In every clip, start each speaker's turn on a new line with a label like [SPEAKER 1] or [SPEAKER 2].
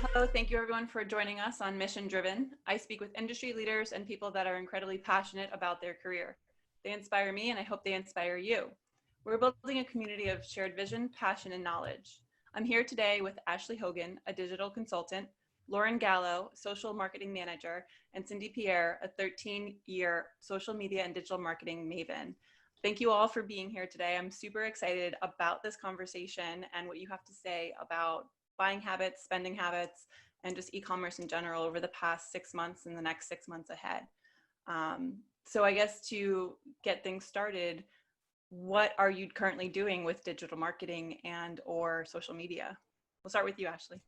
[SPEAKER 1] Hello, thank you everyone for joining us on Mission Driven. I speak with industry leaders and people that are incredibly passionate about their career. They inspire me and I hope they inspire you. We're building a community of shared vision, passion, and knowledge. I'm here today with Ashley Hogan, a digital consultant, Lauren Gallo, social marketing manager, and Cindy Pierre, a 13-year social media and digital marketing maven. Thank you all for being here today. I'm super excited about this conversation and what you have to say about buying habits, spending habits, and just e-commerce in general over the past 6 months and the next 6 months ahead. So I guess to get things started, what are you currently doing with digital marketing and or social media? We'll start with you, Ashley.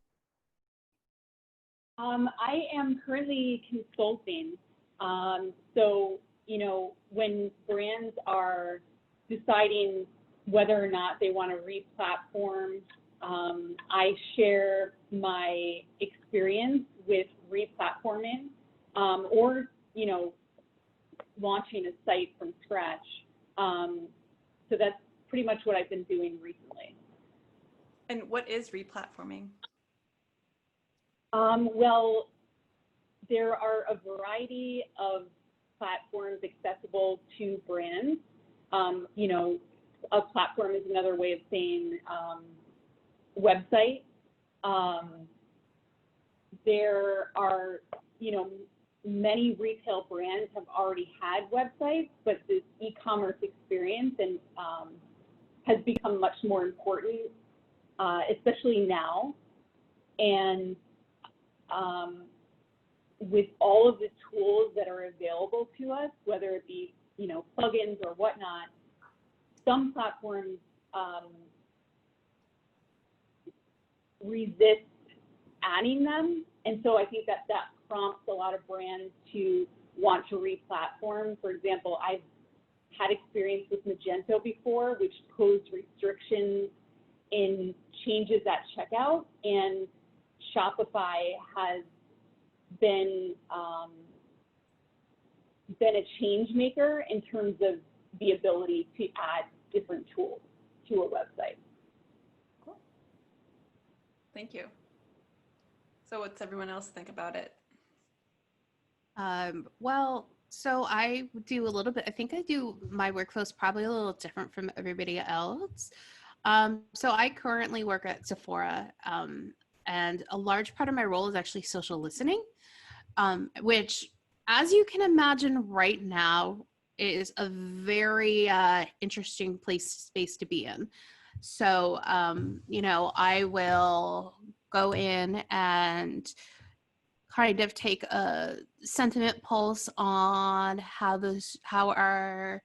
[SPEAKER 2] I am currently consulting. So, when brands are deciding whether or not they want to re-platform, I share my experience with re-platforming or, launching a site from scratch. So that's pretty much what I've been doing recently.
[SPEAKER 1] And what is re-platforming?
[SPEAKER 2] Well, there are a variety of platforms accessible to brands. A platform is another way of saying website. There are, many retail brands have already had websites, but this e-commerce experience has become much more important, especially now. And with all of the tools that are available to us, whether it be, plugins or whatnot, some platforms resist adding them. And so I think that prompts a lot of brands to want to re-platform. For example, I've had experience with Magento before, which posed restrictions in changes at checkout, and Shopify has been a change maker in terms of the ability to add different tools to a website.
[SPEAKER 1] Cool. Thank you. So what's everyone else think about it?
[SPEAKER 3] Well, so I do a little bit, I think I do my workflow is probably a little different from everybody else. So I currently work at Sephora, and a large part of my role is actually social listening, which, as you can imagine right now, is a very interesting space to be in. So, I will go in and kind of take a sentiment pulse on how our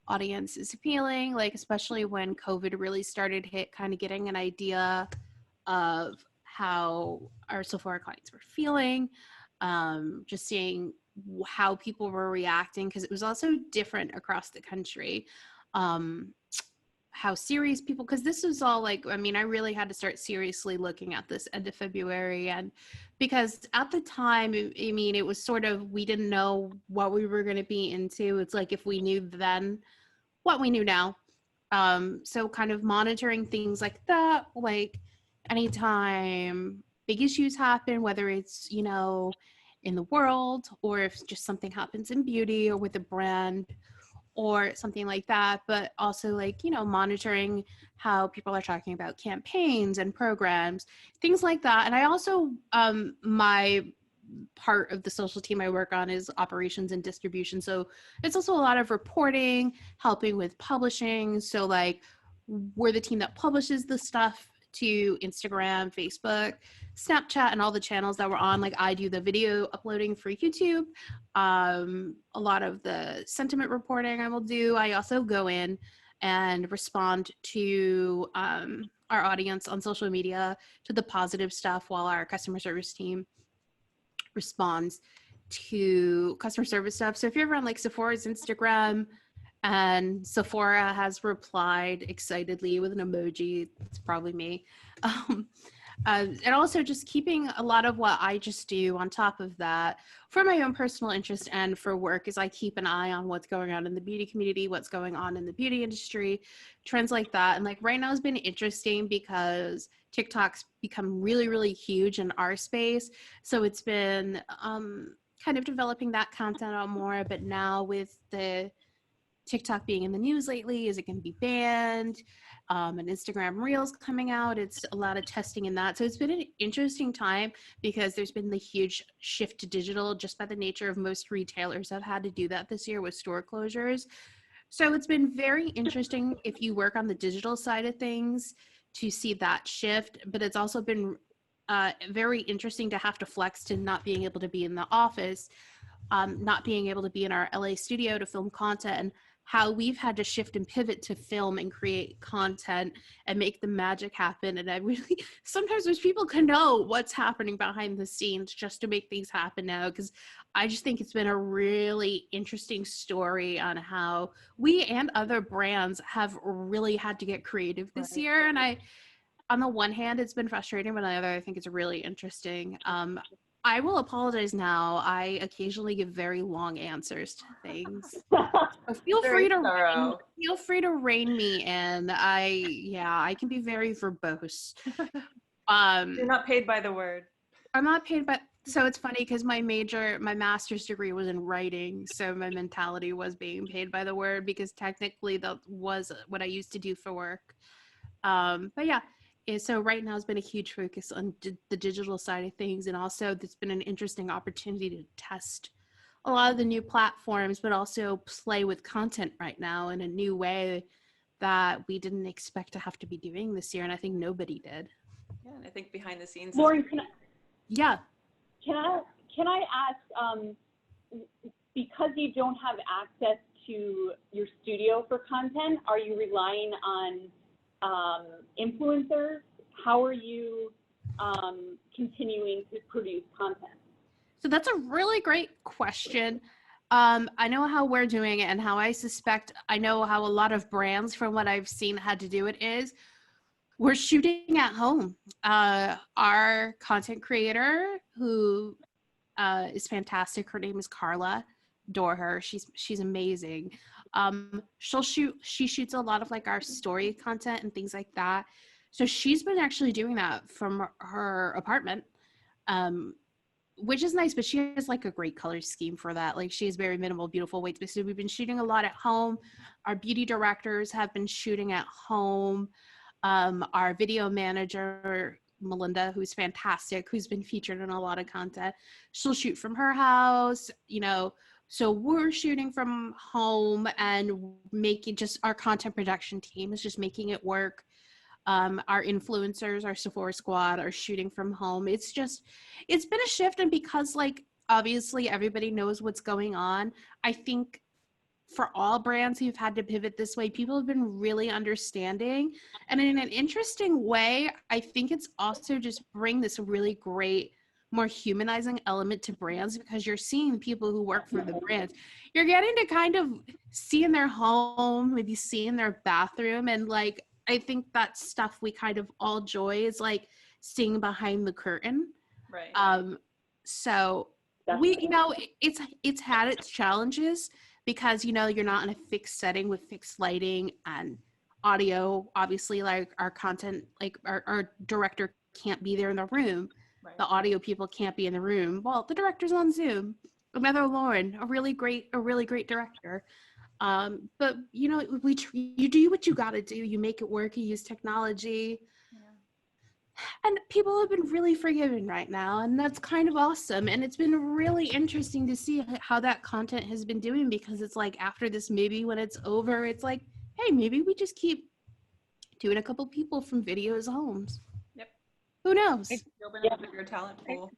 [SPEAKER 3] audience is feeling, like especially when COVID really started hit, kind of getting an idea of how our Sephora clients were feeling, just seeing how people were reacting, because it was also different across the country. How serious people, because this was all like, I really had to start seriously looking at this end of February, and because at the time, it was sort of, we didn't know what we were going to be into. It's like if we knew then what we knew now. So kind of monitoring things like that, like anytime big issues happen, whether it's, in the world, or if just something happens in beauty or with a brand or something like that, but also like, monitoring how people are talking about campaigns and programs, things like that. And I also, my part of the social team I work on is operations and distribution. So it's also a lot of reporting, helping with publishing. So like, we're the team that publishes the stuff to Instagram, Facebook, Snapchat, and all the channels that we're on. Like, I do the video uploading for YouTube. A lot of the sentiment reporting I will do. I also go in and respond to our audience on social media, to the positive stuff, while our customer service team responds to customer service stuff. So if you're ever on like Sephora's Instagram and Sephora has replied excitedly with an emoji, it's probably me. And also just keeping a lot of what I just do on top of that for my own personal interest and for work is I keep an eye on what's going on in the beauty community, what's going on in the beauty industry, trends like that. And like right now has been interesting because TikTok's become really, really huge in our space. So it's been kind of developing that content out more. But now with the TikTok being in the news lately, is it going to be banned? And Instagram Reels coming out. It's a lot of testing in that. So it's been an interesting time because there's been the huge shift to digital just by the nature of most retailers have had to do that this year with store closures. So it's been very interesting if you work on the digital side of things to see that shift. But it's also been very interesting to have to flex to not being able to be in the office, not being able to be in our LA studio to film content, and how we've had to shift and pivot to film and create content and make the magic happen. And I really, sometimes wish people could know what's happening behind the scenes just to make things happen now, because I just think it's been a really interesting story on how we and other brands have really had to get creative this year. And on the one hand, it's been frustrating, but on the other, I think it's really interesting. I will apologize now. I occasionally give very long answers to things. So feel free to rein me in. I can be very verbose.
[SPEAKER 1] You're not paid by the word.
[SPEAKER 3] I'm not paid by, so it's funny because my master's degree was in writing, so my mentality was being paid by the word because technically that was what I used to do for work. But yeah, so right now has been a huge focus on the digital side of things, and also there's been an interesting opportunity to test a lot of the new platforms, but also play with content right now in a new way that we didn't expect to have to be doing this year, and I think nobody did.
[SPEAKER 1] Yeah, and I think behind the scenes.
[SPEAKER 2] Lauren,
[SPEAKER 3] yeah.
[SPEAKER 2] Can I ask, because you don't have access to your studio for content, are you relying on influencers? How are you continuing to produce content?
[SPEAKER 3] So that's a really great question. I know how we're doing it and how I know how a lot of brands from what I've seen had to do it is we're shooting at home. Our content creator who is fantastic. Her name is Carla. Adore her. She's amazing. She shoots a lot of like our story content and things like that. So she's been actually doing that from her apartment, which is nice, but she has like a great color scheme for that. Like she has very minimal, beautiful weights. So we've been shooting a lot at home. Our beauty directors have been shooting at home. Our video manager, Melinda, who's fantastic, who's been featured in a lot of content, she'll shoot from her house, so we're shooting from home and making just our content production team is just making it work. Our influencers, our Sephora squad are shooting from home. It's been a shift. And because like, obviously everybody knows what's going on, I think for all brands who've had to pivot this way, people have been really understanding. And in an interesting way, I think it's also just bring this really great, more humanizing element to brands because you're seeing people who work for the brands. You're getting to kind of see in their home, maybe see in their bathroom. And like, I think that stuff we kind of all joy is like seeing behind the curtain.
[SPEAKER 1] Right.
[SPEAKER 3] So it's had its challenges because, you're not in a fixed setting with fixed lighting and audio. Obviously, like our content, like our director can't be there in the room. Right. The audio people can't be in the room. Well, the director's on Zoom. Another Lauren, a really great director. But you do what you got to do. You make it work. You use technology. And people have been really forgiving right now, and that's kind of awesome. And it's been really interesting to see how that content has been doing because it's like after this, maybe when it's over, it's like, hey, maybe we just keep doing a couple people from videos homes.
[SPEAKER 1] Yep.
[SPEAKER 3] Who knows?
[SPEAKER 1] Building a bigger talent pool.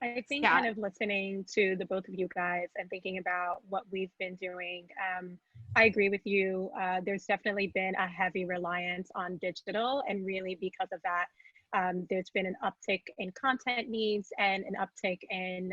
[SPEAKER 4] I think kind of listening to the both of you guys and thinking about what we've been doing, I agree with you. There's definitely been a heavy reliance on digital, and really because of that, there's been an uptick in content needs and an uptick in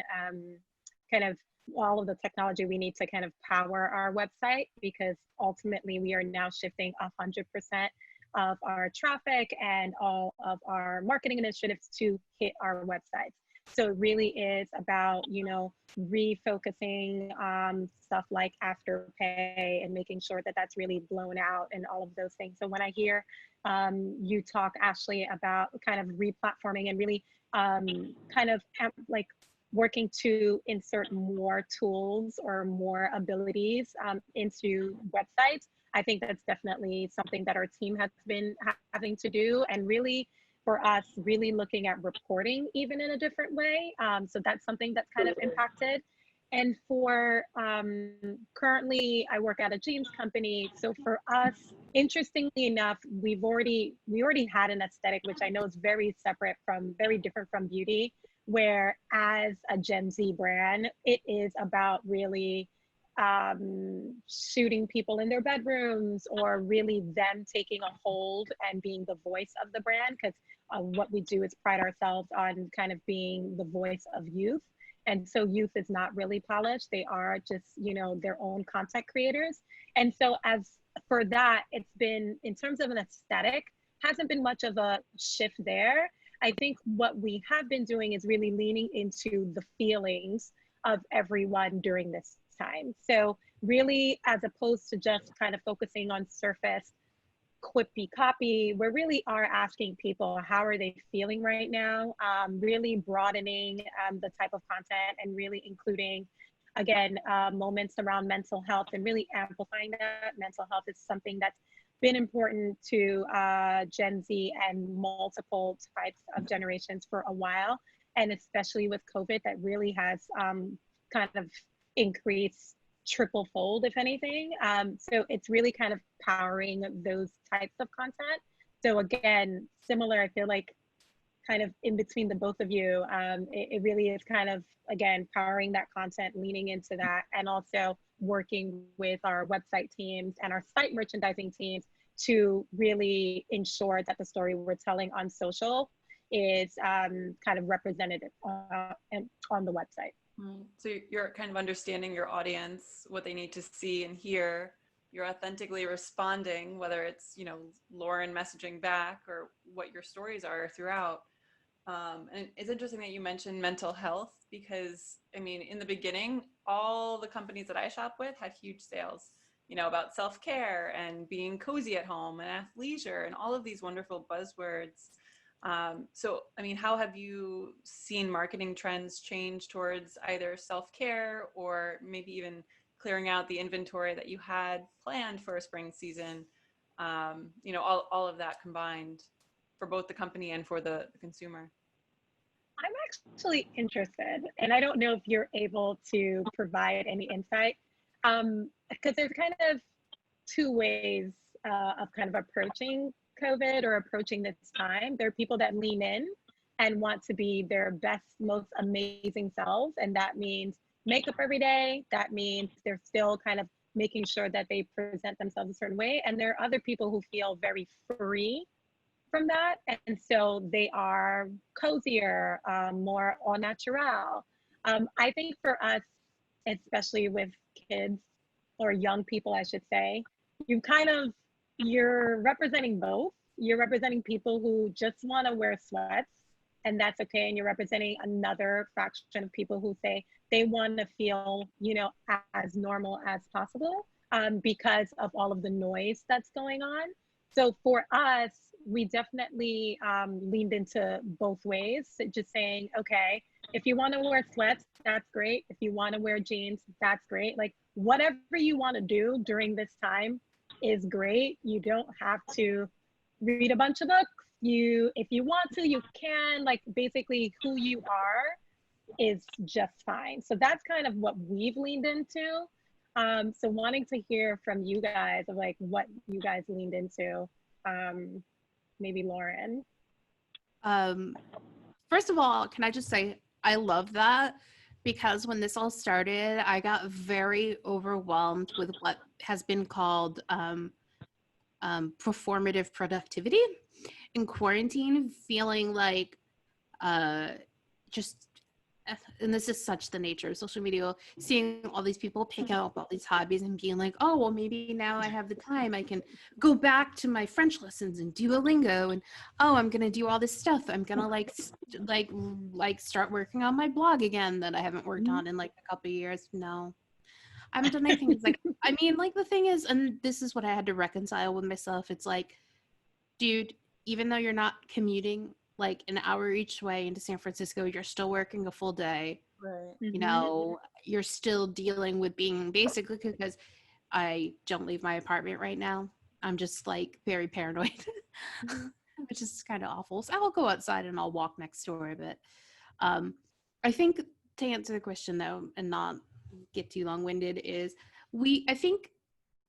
[SPEAKER 4] kind of all of the technology we need to kind of power our website, because ultimately we are now shifting 100% of our traffic and all of our marketing initiatives to hit our websites. So it really is about, you know, refocusing on stuff like Afterpay and making sure that that's really blown out and all of those things. So when I hear you talk, Ashley, about kind of replatforming and really kind of like working to insert more tools or more abilities into websites, I think that's definitely something that our team has been having to do, and really for us, really looking at reporting even in a different way. So that's something that's kind of impacted. And for currently, I work at a jeans company. So for us, interestingly enough, we already had an aesthetic, which I know is very different from beauty, where as a Gen Z brand, it is about really shooting people in their bedrooms, or really them taking a hold and being the voice of the brand. Because what we do is pride ourselves on kind of being the voice of youth. And so youth is not really polished. They are just, you know, their own content creators. And so as for that, it's been, in terms of an aesthetic, hasn't been much of a shift there. I think what we have been doing is really leaning into the feelings of everyone during this time. So really, as opposed to just kind of focusing on surface quippy copy, we really are asking people, how are they feeling right now? Really broadening the type of content, and really including, again, moments around mental health, and really amplifying that. Mental health is something that's been important to Gen Z and multiple types of generations for a while. And especially with COVID, that really has kind of increased triple fold, if anything. So it's really kind of powering those types of content. So again, similar, I feel like kind of in between the both of you, it really is kind of, again, powering that content, leaning into that, and also working with our website teams and our site merchandising teams to really ensure that the story we're telling on social is kind of represented on the website.
[SPEAKER 1] So you're kind of understanding your audience, what they need to see and hear. You're authentically responding, whether it's, you know, Lauren messaging back or what your stories are throughout. And it's interesting that you mentioned mental health, because I mean, in the beginning, all the companies that I shop with had huge sales, you know, about self-care and being cozy at home and athleisure and all of these wonderful buzzwords. So, I mean, how have you seen marketing trends change towards either self-care or maybe even clearing out the inventory that you had planned for a spring season? You know, all of that combined for both the company and for the consumer.
[SPEAKER 4] I'm actually interested, and I don't know if you're able to provide any insight, because there's kind of two ways of kind of approaching COVID or approaching this time. There are people that lean in and want to be their best, most amazing selves. And that means makeup every day. That means they're still kind of making sure that they present themselves a certain way. And there are other people who feel very free from that. And so they are cozier, more au naturel. I think for us, especially with kids or young people, I should say, you're representing both. You're representing people who just want to wear sweats, and that's okay. And you're representing another fraction of people who say they want to feel, you know, as normal as possible, because of all of the noise that's going on. So for us, we definitely leaned into both ways, just saying, okay, if you want to wear sweats, that's great. If you want to wear jeans, that's great. Like, whatever you want to do during this time is great. You don't have to read a bunch of books. If you want to, you can. Like, basically who you are is just fine. So that's kind of what we've leaned into. So wanting to hear from you guys of like what you guys leaned into. Maybe Lauren.
[SPEAKER 3] First of all, can I just say I love that, because when this all started, I got very overwhelmed with what has been called performative productivity in quarantine, feeling like just and this is such the nature of social media, seeing all these people pick up all these hobbies and being like, oh, well, maybe now I have the time. I can go back to my French lessons and Duolingo, and oh, I'm gonna do all this stuff. I'm gonna like start working on my blog again that I haven't worked on in like a couple of years. No, I haven't done anything. It's like, I mean, like the thing is, and this is what I had to reconcile with myself. It's like, dude, even though you're not commuting like an hour each way into San Francisco, you're still working a full day.
[SPEAKER 1] Right.
[SPEAKER 3] You know, you're still dealing with being basically, because I don't leave my apartment right now. I'm just like very paranoid, which is kind of awful. So I'll go outside and I'll walk next door. But I think to answer the question though, and not get too long-winded, is I think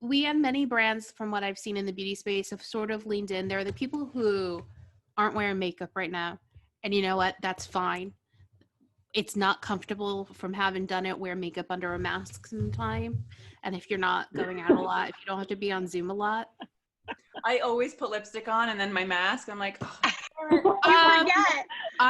[SPEAKER 3] we and many brands from what I've seen in the beauty space have sort of leaned in. There are the people who aren't wearing makeup right now. And you know what? That's fine. It's not comfortable from having done it, wear makeup under a mask sometime. And if you're not going out a lot, if you don't have to be on Zoom a lot.
[SPEAKER 1] I always put lipstick on and then my mask. I'm like, oh.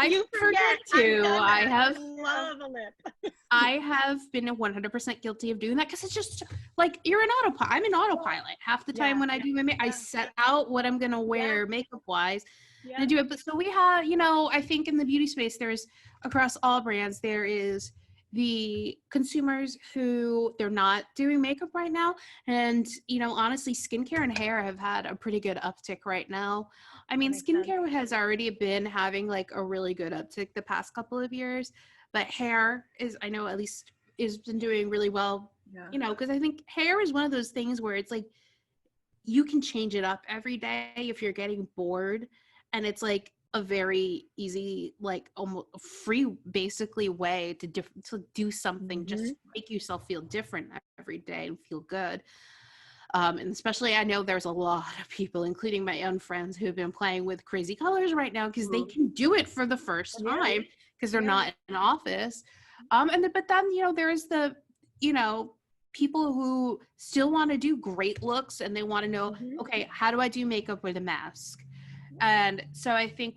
[SPEAKER 4] You forget
[SPEAKER 3] too.
[SPEAKER 4] I love a lip.
[SPEAKER 3] I have been 100% guilty of doing that because it's just like you're an autopilot. I'm an autopilot half the time when I do my makeup. I set out what I'm gonna wear makeup wise. And I do it. But so we have, you know, I think in the beauty space, there's across all brands, there is the consumers who they're not doing makeup right now. And, you know, honestly, skincare and hair have had a pretty good uptick right now. I mean, skincare has already been having like a really good uptick the past couple of years, but hair is, I know at least is been doing really well, you know, because I think hair is one of those things where it's like, you can change it up every day if you're getting bored. And it's like a very easy, like almost free, basically way to do something, just make yourself feel different every day and feel good. And especially, I know there's a lot of people, including my own friends, who have been playing with crazy colors right now because they can do it for the first time because they're not in office. But then, you know, there's the, you know, people who still want to do great looks and they want to know, okay, how do I do makeup with a mask? And so I think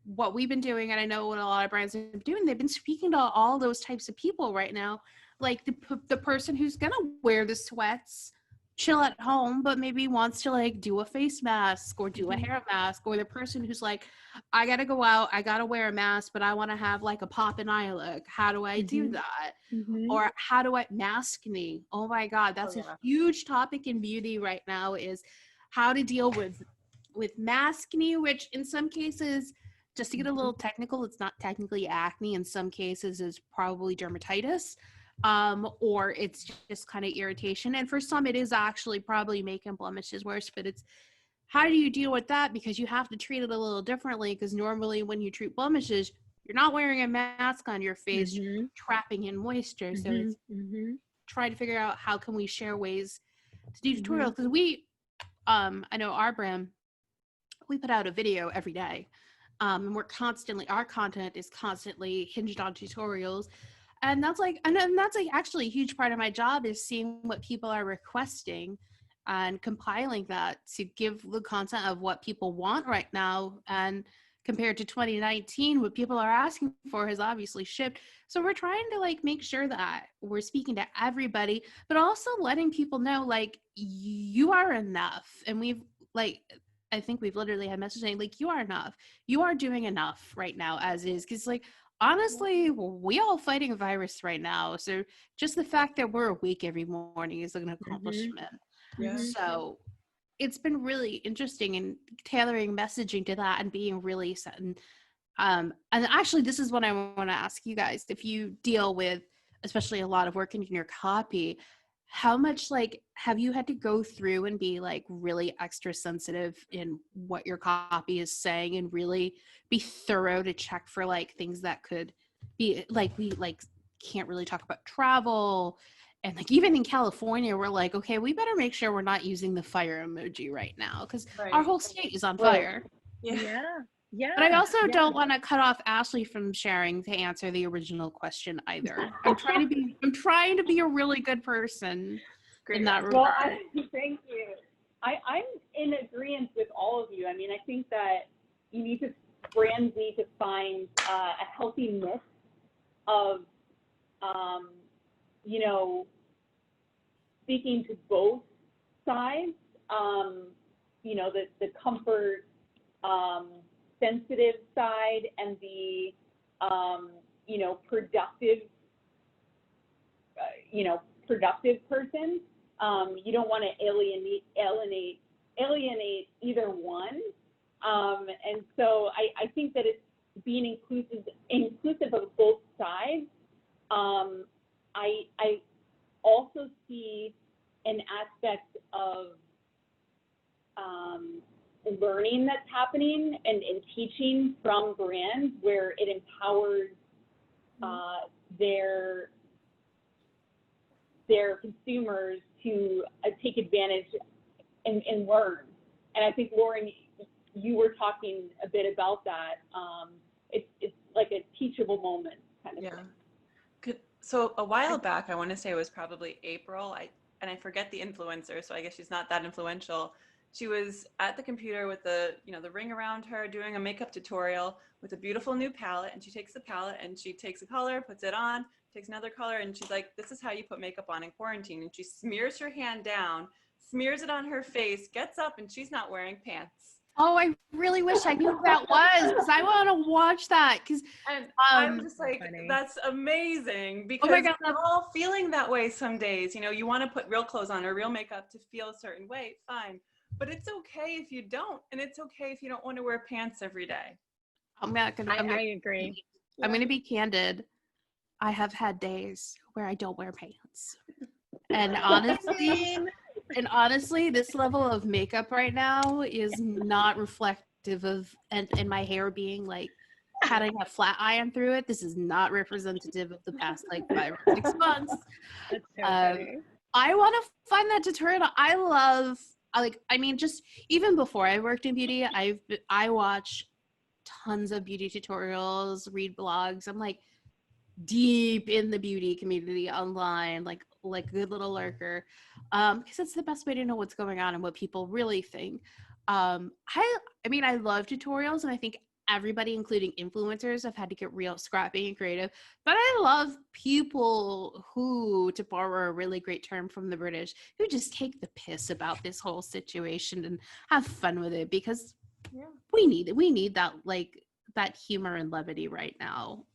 [SPEAKER 3] what we've been doing, and I know what a lot of brands are doing, they've been speaking to all those types of people right now, like the person who's gonna wear the sweats, chill at home, but maybe wants to like do a face mask or do a hair mask, or the person who's like, I gotta go out, I gotta wear a mask, but I want to have like a pop and eye look. How do I do that? Or how do I maskne? Oh my God, that's a huge topic in beauty right now, is how to deal with maskne, which in some cases, just to get a little technical, it's not technically acne. In some cases is probably dermatitis, or it's just kind of irritation. And for some, it is actually probably making blemishes worse, but it's how do you deal with that? Because you have to treat it a little differently, because normally when you treat blemishes, you're not wearing a mask on your face, you're trapping in moisture. So it's try to figure out how can we share ways to do tutorials, because we, I know our brand, we put out a video every day, and our content is constantly hinged on tutorials, and that's like actually a huge part of my job, is seeing what people are requesting and compiling that to give the content of what people want right now. And compared to 2019, what people are asking for has obviously shifted. So we're trying to like make sure that we're speaking to everybody, but also letting people know like you are enough. And I think we've literally had messages saying like, you are enough. You are doing enough right now as is. Because like, honestly, we all fighting a virus right now. So just the fact that we're awake every morning is an accomplishment. So it's been really interesting in tailoring messaging to that and being really set. And actually, this is what I want to ask you guys. If you deal with, especially a lot of work in your copy, how much like have you had to go through and be like really extra sensitive in what your copy is saying and really be thorough to check for like things that could be like, we like can't really talk about travel, and like even in California we're like, okay, we better make sure we're not using the fire emoji right now because our whole state is on fire. But I also don't want to cut off Ashley from sharing to answer the original question either. I'm trying to be a really good person in that regard.
[SPEAKER 2] Well, thank you. I'm in agreement with all of you. I mean, I think that brands need to find a healthy mix of, you know, speaking to both sides, you know, the comfort, sensitive side and the, you know, productive person. You don't want to alienate either one. And so I think that it's being inclusive of both sides. I also see an aspect of learning that's happening and teaching from brands where it empowers their consumers to take advantage and learn. And I think, Lauren, you were talking a bit about that. It's like a teachable moment kind of thing.
[SPEAKER 1] So a while back, I want to say it was probably April, and I forget the influencer, so I guess she's not that influential. She was at the computer with the ring around her doing a makeup tutorial with a beautiful new palette, and she takes the palette and she takes a color, puts it on, takes another color, and she's like, this is how you put makeup on in quarantine. And she smears her hand down, smears it on her face, gets up, and she's not wearing pants.
[SPEAKER 3] Oh, I really wish I knew who that was, because I want to watch that.
[SPEAKER 1] And I'm just like, that's amazing, because we're all feeling that way some days. You know, you want to put real clothes on or real makeup to feel a certain way, fine. But it's okay if you don't, and it's okay if you don't want to wear pants every day.
[SPEAKER 4] I agree.
[SPEAKER 3] I'm going to be candid. I have had days where I don't wear pants. And honestly, this level of makeup right now is not reflective of, and my hair being like, having a flat iron through it. This is not representative of the past like 5 or 6 months.
[SPEAKER 4] That's so funny.
[SPEAKER 3] I want to find that tutorial. Just even before I worked in beauty, I watch tons of beauty tutorials, read blogs. I'm like deep in the beauty community online, like good little lurker, because it's the best way to know what's going on and what people really think. I love tutorials, and I think everybody, including influencers, have had to get real scrappy and creative. But I love people who, to borrow a really great term from the British, who just take the piss about this whole situation and have fun with it, because we need that, like, that humor and levity right now.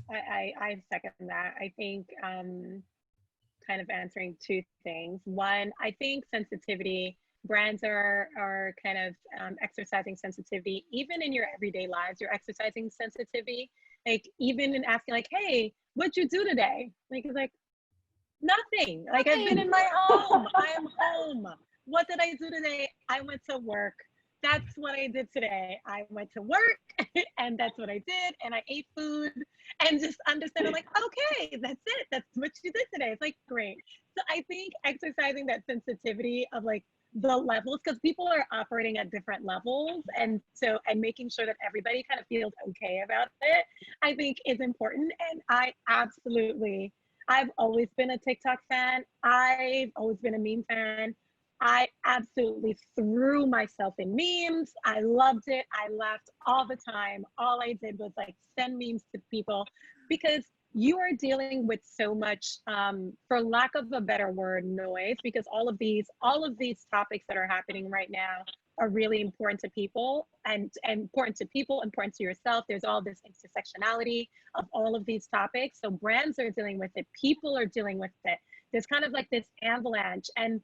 [SPEAKER 4] I second that. I think kind of answering 2 things. One, I think sensitivity. Brands are kind of exercising sensitivity. Even in your everyday lives, you're exercising sensitivity. Like, even in asking, like, hey, what'd you do today? Like, it's like, nothing. Like, I've been in my home. I am home. What did I do today? I went to work. That's what I did today. I went to work and that's what I did. And I ate food and just understand. I'm like, okay, that's it. That's what you did today. It's like, great. So I think exercising that sensitivity of like the levels, because people are operating at different levels. And making sure that everybody kind of feels okay about it, I think is important. And I've always been a TikTok fan. I've always been a meme fan. I absolutely threw myself in memes. I loved it. I laughed all the time. All I did was like send memes to people, because you are dealing with so much, for lack of a better word, noise, because all of these topics that are happening right now are really important to people, and important to yourself. There's all this intersectionality of all of these topics. So brands are dealing with it. People are dealing with it. There's kind of like this avalanche, and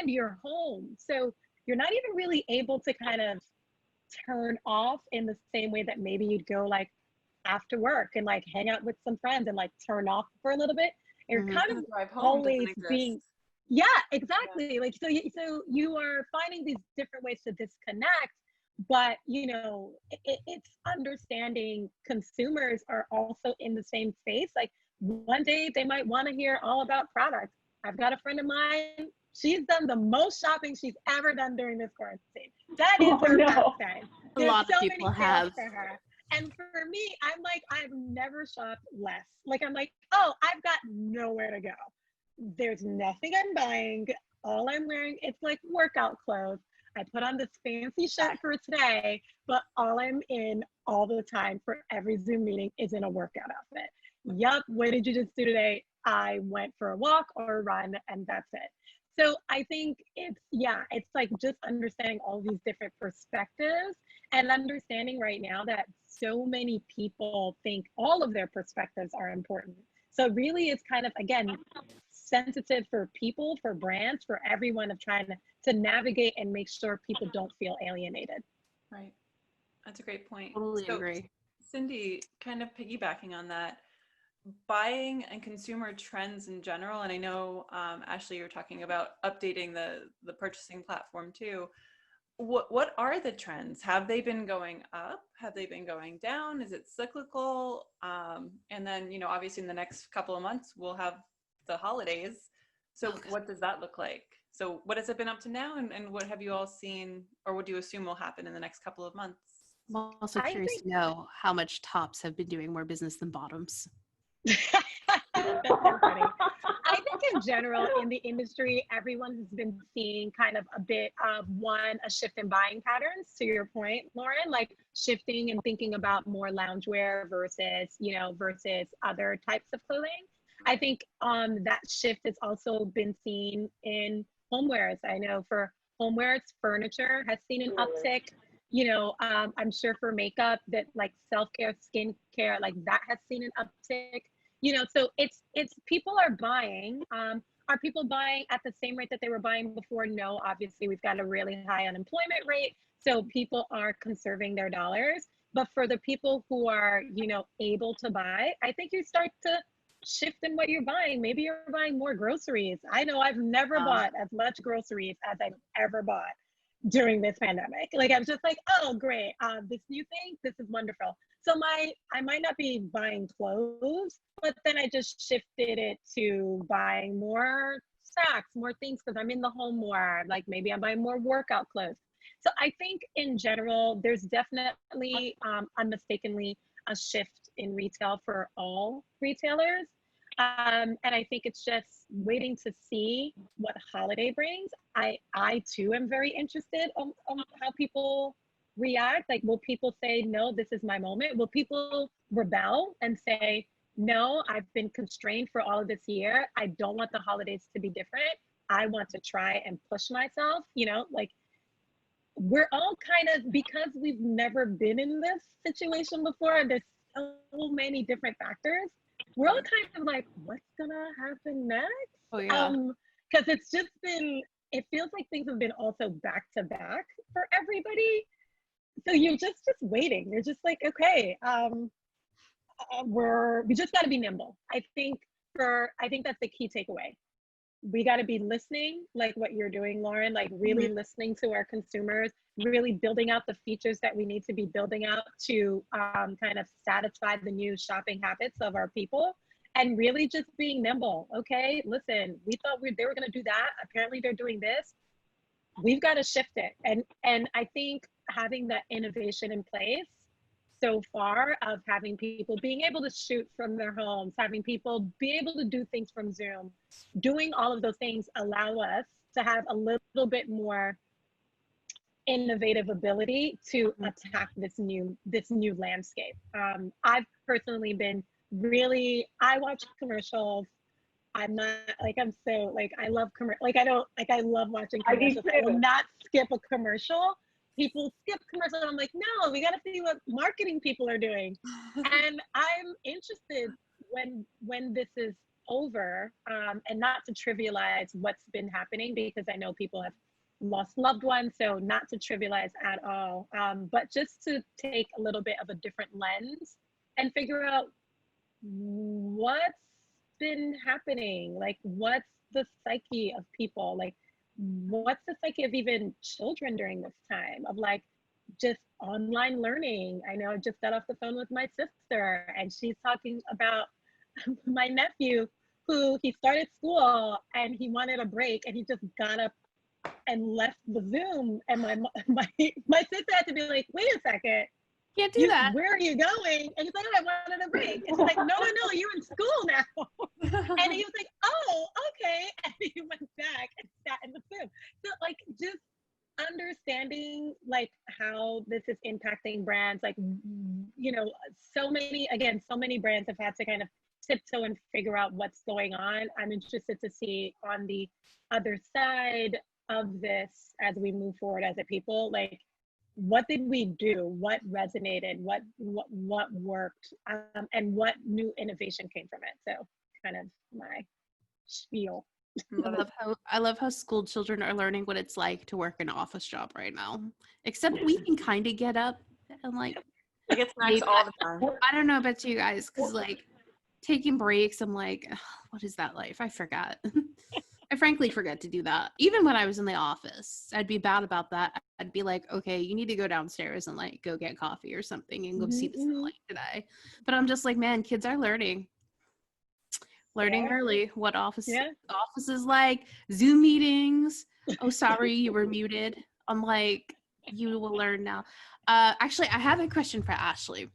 [SPEAKER 4] you're home. So you're not even really able to kind of turn off in the same way that maybe you'd go like after work and like hang out with some friends and like turn off for a little bit. You're kind of always being, yeah, exactly. Yeah. Like, so you are finding these different ways to disconnect, but you know, it's understanding consumers are also in the same space. Like, one day they might want to hear all about products. I've got a friend of mine, she's done the most shopping she's ever done during this quarantine. That is her pastime.
[SPEAKER 3] A lot of people have.
[SPEAKER 4] For her. And for me, I'm like, I've never shopped less. Like, I'm like, oh, I've got nowhere to go. There's nothing I'm buying. All I'm wearing, it's like workout clothes. I put on this fancy shirt for today, but all I'm in all the time for every Zoom meeting is in a workout outfit. yup, what did you just do today? I went for a walk or a run, and that's it. So I think it's like just understanding all these different perspectives and understanding right now that so many people think all of their perspectives are important. So really it's kind of, again, sensitive for people, for brands, for everyone, of trying to navigate and make sure people don't feel alienated.
[SPEAKER 1] Right. That's a great point.
[SPEAKER 3] Totally
[SPEAKER 1] So,
[SPEAKER 3] agree.
[SPEAKER 1] Cindy, kind of piggybacking on that, buying and consumer trends in general, and I know, Ashley, you're talking about updating the purchasing platform too. What are the trends? Have they been going up? Have they been going down? Is it cyclical? And then, obviously in the next couple of months, we'll have the holidays. So what does that look like? So what has it been up to now? And what have you all seen, or what do you assume will happen in the next couple of months?
[SPEAKER 3] I'm also curious to know how much tops have been doing more business than bottoms.
[SPEAKER 4] That's so funny. I think in general in the industry, everyone has been seeing kind of a bit of a shift in buying patterns, to your point, Lauren, like shifting and thinking about more loungewear versus other types of clothing. I think that shift has also been seen in homewares. I know for homewares, furniture has seen an uptick. I'm sure for makeup, that like self-care, skincare, like that has seen an uptick. So it's people are buying. Are people buying at the same rate that they were buying before? No, obviously we've got a really high unemployment rate, so people are conserving their dollars. But for the people who are, able to buy, I think you start to shift in what you're buying. Maybe you're buying more groceries. I know I've never bought as much groceries as I've ever bought during this pandemic. Like I was just like, oh great, this new thing, this is wonderful. So I might not be buying clothes, but then I just shifted it to buying more snacks, more things, because I'm in the home more. Like maybe I'm buying more workout clothes. So I think in general, there's definitely unmistakably a shift in retail for all retailers. And I think it's just waiting to see what holiday brings. I too am very interested on how people react. Like, will people say, no, this is my moment? Will people rebel and say, no, I've been constrained for all of this year. I don't want the holidays to be different. I want to try and push myself, like we're all kind of, because we've never been in this situation before, and there's so many different factors, we're all kind of like, what's gonna happen next?
[SPEAKER 3] Oh yeah.
[SPEAKER 4] Because it's just been, it feels like things have been also back to back for everybody. So you're just waiting. You're just like, okay, we just got to be nimble. I think that's the key takeaway. We got to be listening, like what you're doing, Lauren, like really listening to our consumers, really building out the features that we need to be building out to kind of satisfy the new shopping habits of our people, and really just being nimble. Okay, listen, we thought they were going to do that. Apparently they're doing this. We've got to shift it. And I think having that innovation in place so far, of having people being able to shoot from their homes, having people be able to do things from Zoom, doing all of those things allow us to have a little bit more innovative ability to attack this new landscape. I've personally been I watch commercials. I'm not like, I love I love watching commercials. I will not skip a commercial. People skip commercials, and I'm like, no, we got to see what marketing people are doing. And I'm interested when this is over, and not to trivialize what's been happening, because I know people have lost loved ones, so not to trivialize at all, but just to take a little bit of a different lens and figure out what's been happening, like what's the psyche of people, like what's the psyche of even children during this time of like just online learning. I know I just got off the phone with my sister, and she's talking about my nephew who he started school and he wanted a break, and he just got up and left the Zoom, and my sister had to be like, wait a second,
[SPEAKER 3] can't do that.
[SPEAKER 4] Where are you going? And he's like, oh, I wanted a break. And she's like, no, you're in school now. And he was like, oh, okay. And he went back and sat in the Zoom. So like just understanding like how this is impacting brands, like, so many brands have had to kind of tiptoe and figure out what's going on. I'm interested to see on the other side of this as we move forward as a people, like, what did we do? What resonated? What worked? And what new innovation came from it? So kind of my spiel.
[SPEAKER 3] I love how school children are learning what it's like to work an office job right now. Except we can kind of get up and like
[SPEAKER 1] I get snacks all the time.
[SPEAKER 3] I don't know about you guys, because like taking breaks, I'm like, ugh, what is that life? I forgot. I frankly forget to do that. Even when I was in the office, I'd be bad about that. I'd be like, okay, you need to go downstairs and like go get coffee or something and go see the sunlight today. But I'm just like, man, kids are learning early what office is like, Zoom meetings. Oh, sorry, you were muted. I'm like, you will learn now. Actually, I have a question for Ashley.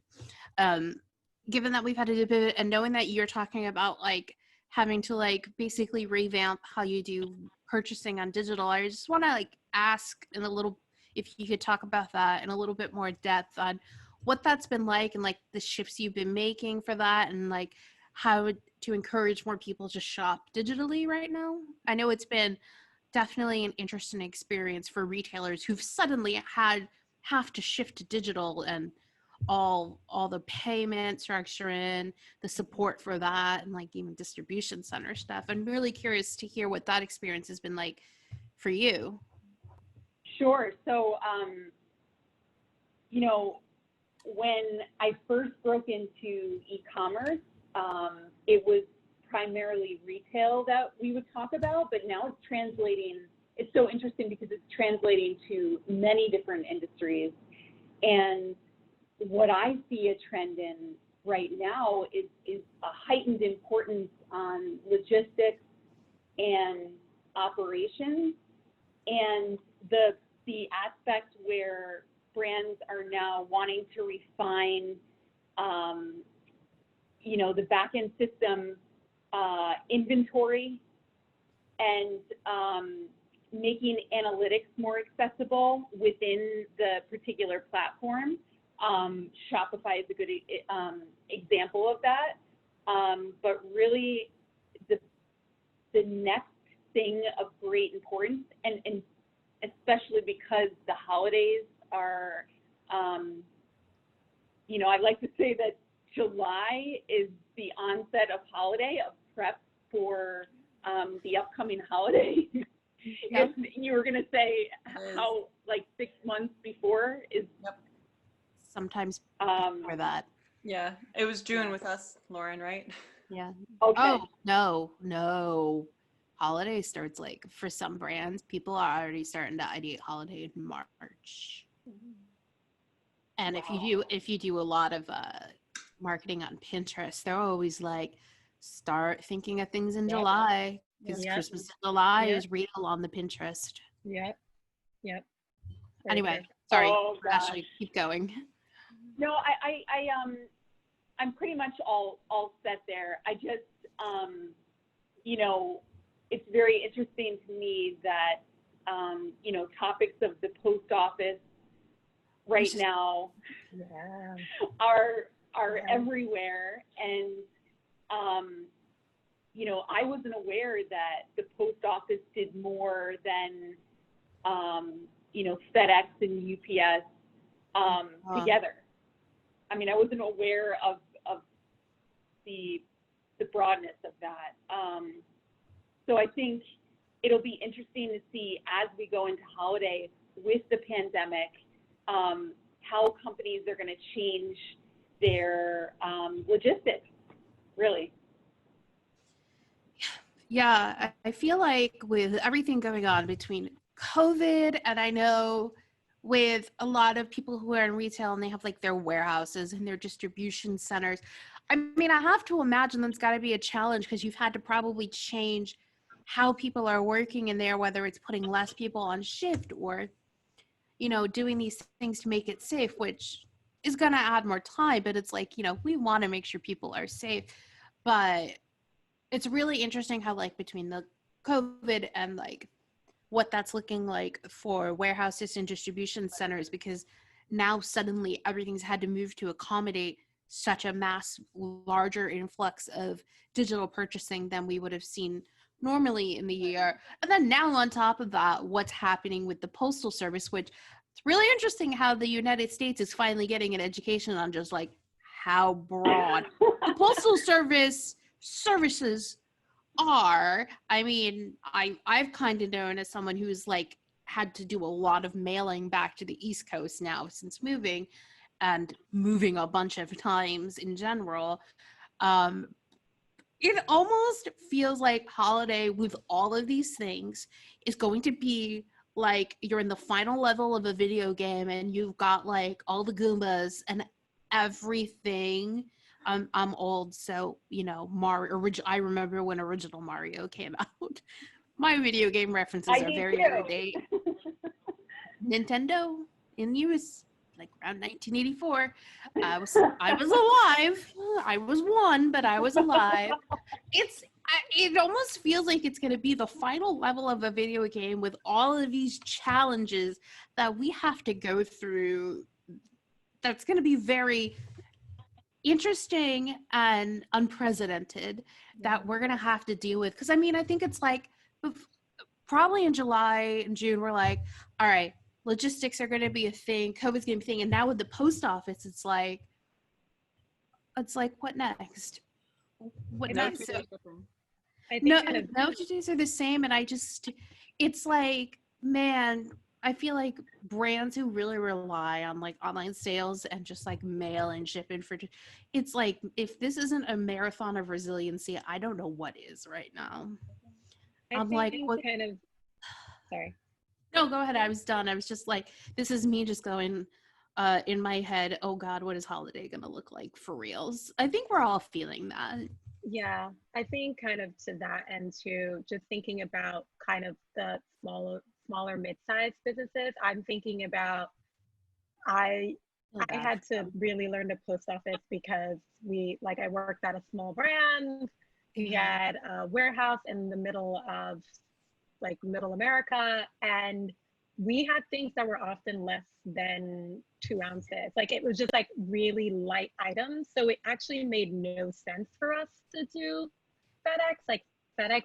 [SPEAKER 3] Given that we've had a pivot and knowing that you're talking about like having to like basically revamp how you do purchasing on digital, I just want to like ask in a little, if you could talk about that in a little bit more depth on what that's been like and like the shifts you've been making for that and like how to encourage more people to shop digitally right now. I know it's been definitely an interesting experience for retailers who've suddenly have to shift to digital and all the payment structure and the support for that and like even distribution center stuff. I'm really curious to hear what that experience has been like for you.
[SPEAKER 2] Sure. So, you know, when I first broke into e-commerce, it was primarily retail that we would talk about, but now it's translating. It's so interesting because it's translating to many different industries. And what I see a trend in right now is a heightened importance on logistics and operations, and the aspect where brands are now wanting to refine, you know, the back-end system inventory and making analytics more accessible within the particular platform. Shopify is a good example of that. But really, the next thing of great importance, and especially because the holidays are, you know, I like to say that July is the onset of holiday, of prep for the upcoming holiday. Yep. If you were going to say how, like 6 months before is.
[SPEAKER 1] Yep.
[SPEAKER 3] Sometimes for that.
[SPEAKER 1] Yeah, it was June with us, Lauren, right?
[SPEAKER 3] Yeah.
[SPEAKER 2] Okay.
[SPEAKER 3] Oh, no. Holiday starts like for some brands, people are already starting to ideate holiday in March. And wow. if you do a lot of marketing on Pinterest, they're always like, start thinking of things in July because Christmas in July is real on the Pinterest.
[SPEAKER 4] Yep.
[SPEAKER 3] Anyway, sorry, Ashley, keep going.
[SPEAKER 2] No, I'm pretty much all set there. I just, you know, it's very interesting to me that, you know, topics of the post office right now are everywhere. And, you know, I wasn't aware that the post office did more than, you know, FedEx and UPS together. I mean, I wasn't aware of the broadness of that. So I think it'll be interesting to see as we go into holiday with the pandemic, how companies are going to change their logistics, really.
[SPEAKER 3] Yeah, I feel like with everything going on between COVID and I know with a lot of people who are in retail and they have like their warehouses and their distribution centers. I mean, I have to imagine that's got to be a challenge because you've had to probably change how people are working in there, whether it's putting less people on shift or, you know, doing these things to make it safe, which is going to add more time. But it's like, you know, we want to make sure people are safe. But it's really interesting how like between the COVID and like what that's looking like for warehouses and distribution centers, because now suddenly everything's had to move to accommodate such a larger influx of digital purchasing than we would have seen normally in the year. And then now on top of that, what's happening with the Postal Service, which it's really interesting how the United States is finally getting an education on just like how broad the Postal Service services are. I mean, I've kind of known as someone who's like had to do a lot of mailing back to the East Coast now since moving and moving a bunch of times in general. It almost feels like holiday with all of these things is going to be like you're in the final level of a video game and you've got like all the Goombas and everything. I'm old, so you know Mario. I remember when original Mario came out. My video game references are very out of date. Nintendo in use like around 1984. I was alive. I was one, but I was alive. It almost feels like it's going to be the final level of a video game with all of these challenges that we have to go through. That's going to be very interesting and unprecedented that we're going to have to deal with. Because I mean, I think it's like probably in July and June, we're like, all right, logistics are going to be a thing, COVID's going to be a thing. And now with the post office, it's like, what next? What next? So, no days are the same. And it's like, man, I feel like brands who really rely on like online sales and just like mail and shipping it's like, if this isn't a marathon of resiliency, I don't know what is right now. I'm like, what?
[SPEAKER 4] Sorry.
[SPEAKER 3] No, go ahead. I was done. I was just like, this is me just going in my head, oh God, what is holiday going to look like for reals? I think we're all feeling that.
[SPEAKER 4] Yeah, I think kind of to that end too, just thinking about kind of the smaller mid-sized businesses. I'm thinking about, I had to really learn the post office because I worked at a small brand. We had a warehouse in the middle of like middle America, and we had things that were often less than 2 ounces. Like it was just like really light items. So it actually made no sense for us to do FedEx. Like FedEx,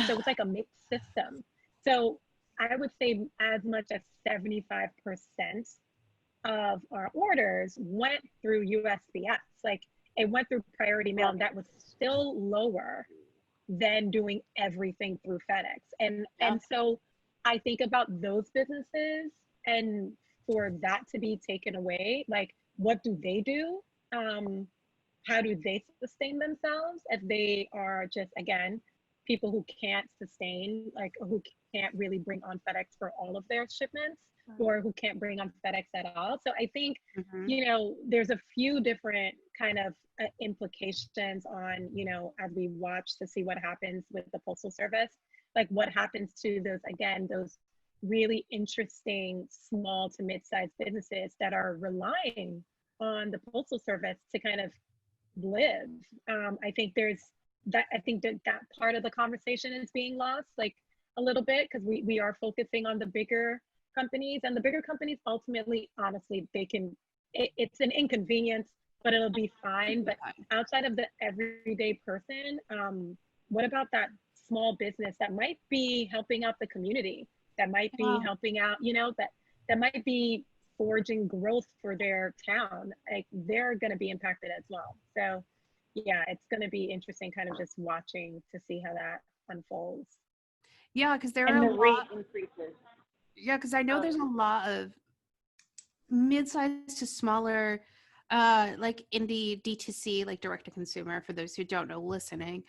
[SPEAKER 4] so it's like a mixed system. So I would say as much as 75% of our orders went through USPS. Like it went through priority mail, and that was still lower than doing everything through FedEx. And so I think about those businesses, and for that to be taken away, like what do they do? How do they sustain themselves if they are just, again, people who can't sustain, like who can't really bring on FedEx for all of their shipments, or who can't bring on FedEx at all. So I think, you know, there's a few different kind of implications on, you know, as we watch to see what happens with the Postal Service, like what happens to those, again, those really interesting small to mid-sized businesses that are relying on the Postal Service to kind of live. I think that part of the conversation is being lost, like a little bit, because we are focusing on the bigger companies, and the bigger companies ultimately, honestly, it's an inconvenience, but it'll be fine. But outside of the everyday person, what about that small business that might be helping out the community, that might be helping out, you know, that might be forging growth for their town? Like they're going to be impacted as well. So yeah, it's going to be interesting kind of just watching to see how that unfolds.
[SPEAKER 3] Yeah, because there are a lot increases. Yeah, because I know there's a lot of mid-sized to smaller, like indie D2C, like direct to consumer, for those who don't know listening,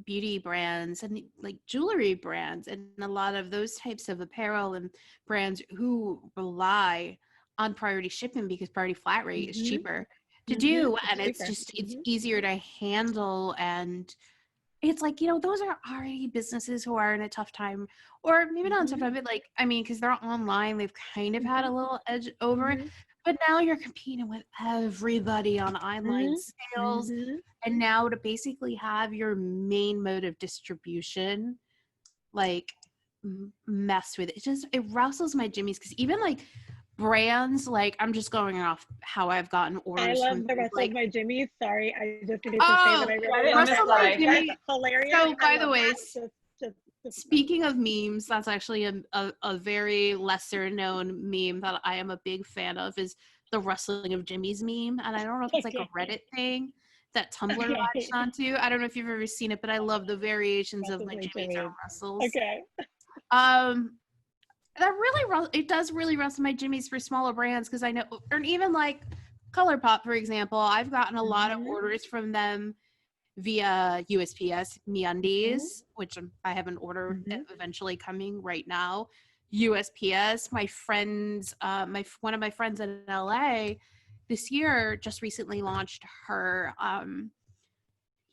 [SPEAKER 3] beauty brands and like jewelry brands, and a lot of those types of apparel and brands who rely on priority shipping because priority flat rate is cheaper to do, and it's just it's easier to handle. And it's like, you know, those are already businesses who are in a tough time, or maybe not a tough time, but like, I mean, because they're online, they've kind of had a little edge over it, but now you're competing with everybody on online sales. And now to basically have your main mode of distribution, like mess with it, it rouses my jimmies. Because even like brands, like I'm just going off how I've gotten
[SPEAKER 4] I
[SPEAKER 3] orders
[SPEAKER 4] love
[SPEAKER 3] from
[SPEAKER 4] the rest
[SPEAKER 3] like,
[SPEAKER 4] of my Jimmy's. Sorry, I just needed to say that
[SPEAKER 3] oh,
[SPEAKER 4] I
[SPEAKER 1] I
[SPEAKER 4] really
[SPEAKER 1] didn't
[SPEAKER 4] love
[SPEAKER 1] miss
[SPEAKER 3] Russell
[SPEAKER 1] that.
[SPEAKER 3] My
[SPEAKER 4] that.
[SPEAKER 3] Jimmy.
[SPEAKER 4] That's hilarious.
[SPEAKER 3] So
[SPEAKER 4] I
[SPEAKER 3] by the
[SPEAKER 4] love
[SPEAKER 3] way,
[SPEAKER 4] that. Just
[SPEAKER 3] speaking of memes, that's actually a very lesser known meme that I am a big fan of is the rustling of Jimmy's meme. And I don't know if it's like a Reddit thing that Tumblr latched onto. I don't know if you've ever seen it, but I love the variations of
[SPEAKER 4] Russell's
[SPEAKER 3] my
[SPEAKER 4] my
[SPEAKER 3] Jimmys
[SPEAKER 4] Jimmy's.
[SPEAKER 3] are Russells.
[SPEAKER 4] Okay.
[SPEAKER 3] That really, it does really rustle my Jimmys for smaller brands because I know, or even like ColourPop, for example, I've gotten a lot of orders from them via USPS, MeUndies, which I have an order eventually coming right now. USPS, my friends, one of my friends in LA this year just recently launched her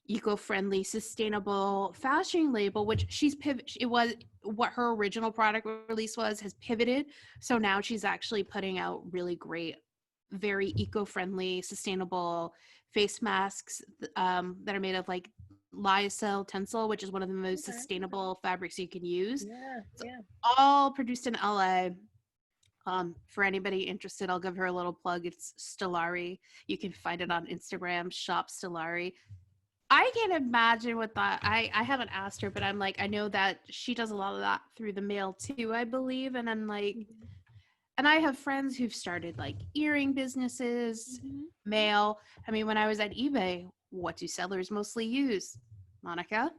[SPEAKER 3] eco-friendly, sustainable fashion label, which it was what her original product release was, has pivoted. So now she's actually putting out really great, very eco-friendly, sustainable face masks that are made of like lyocell tencel, which is one of the most sustainable fabrics you can use. All produced in LA. For anybody interested, I'll give her a little plug. It's Stellari. You can find it on Instagram, shop Stellari. I can't imagine what that, I haven't asked her, but I'm like, I know that she does a lot of that through the mail too, I believe. And I'm like, and I have friends who've started like earring businesses, mail. I mean, when I was at eBay, what do sellers mostly use? Monica?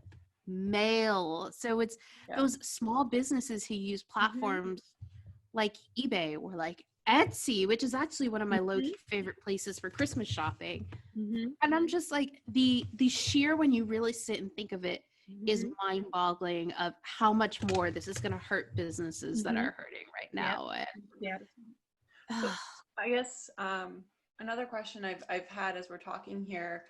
[SPEAKER 3] Mail. So it's those small businesses who use platforms like eBay or like Etsy, which is actually one of my low-key favorite places for Christmas shopping. And I'm just like, the sheer, when you really sit and think of it, is mind-boggling of how much more this is going to hurt businesses that are hurting right now.
[SPEAKER 1] So I guess another question I've had as we're talking here,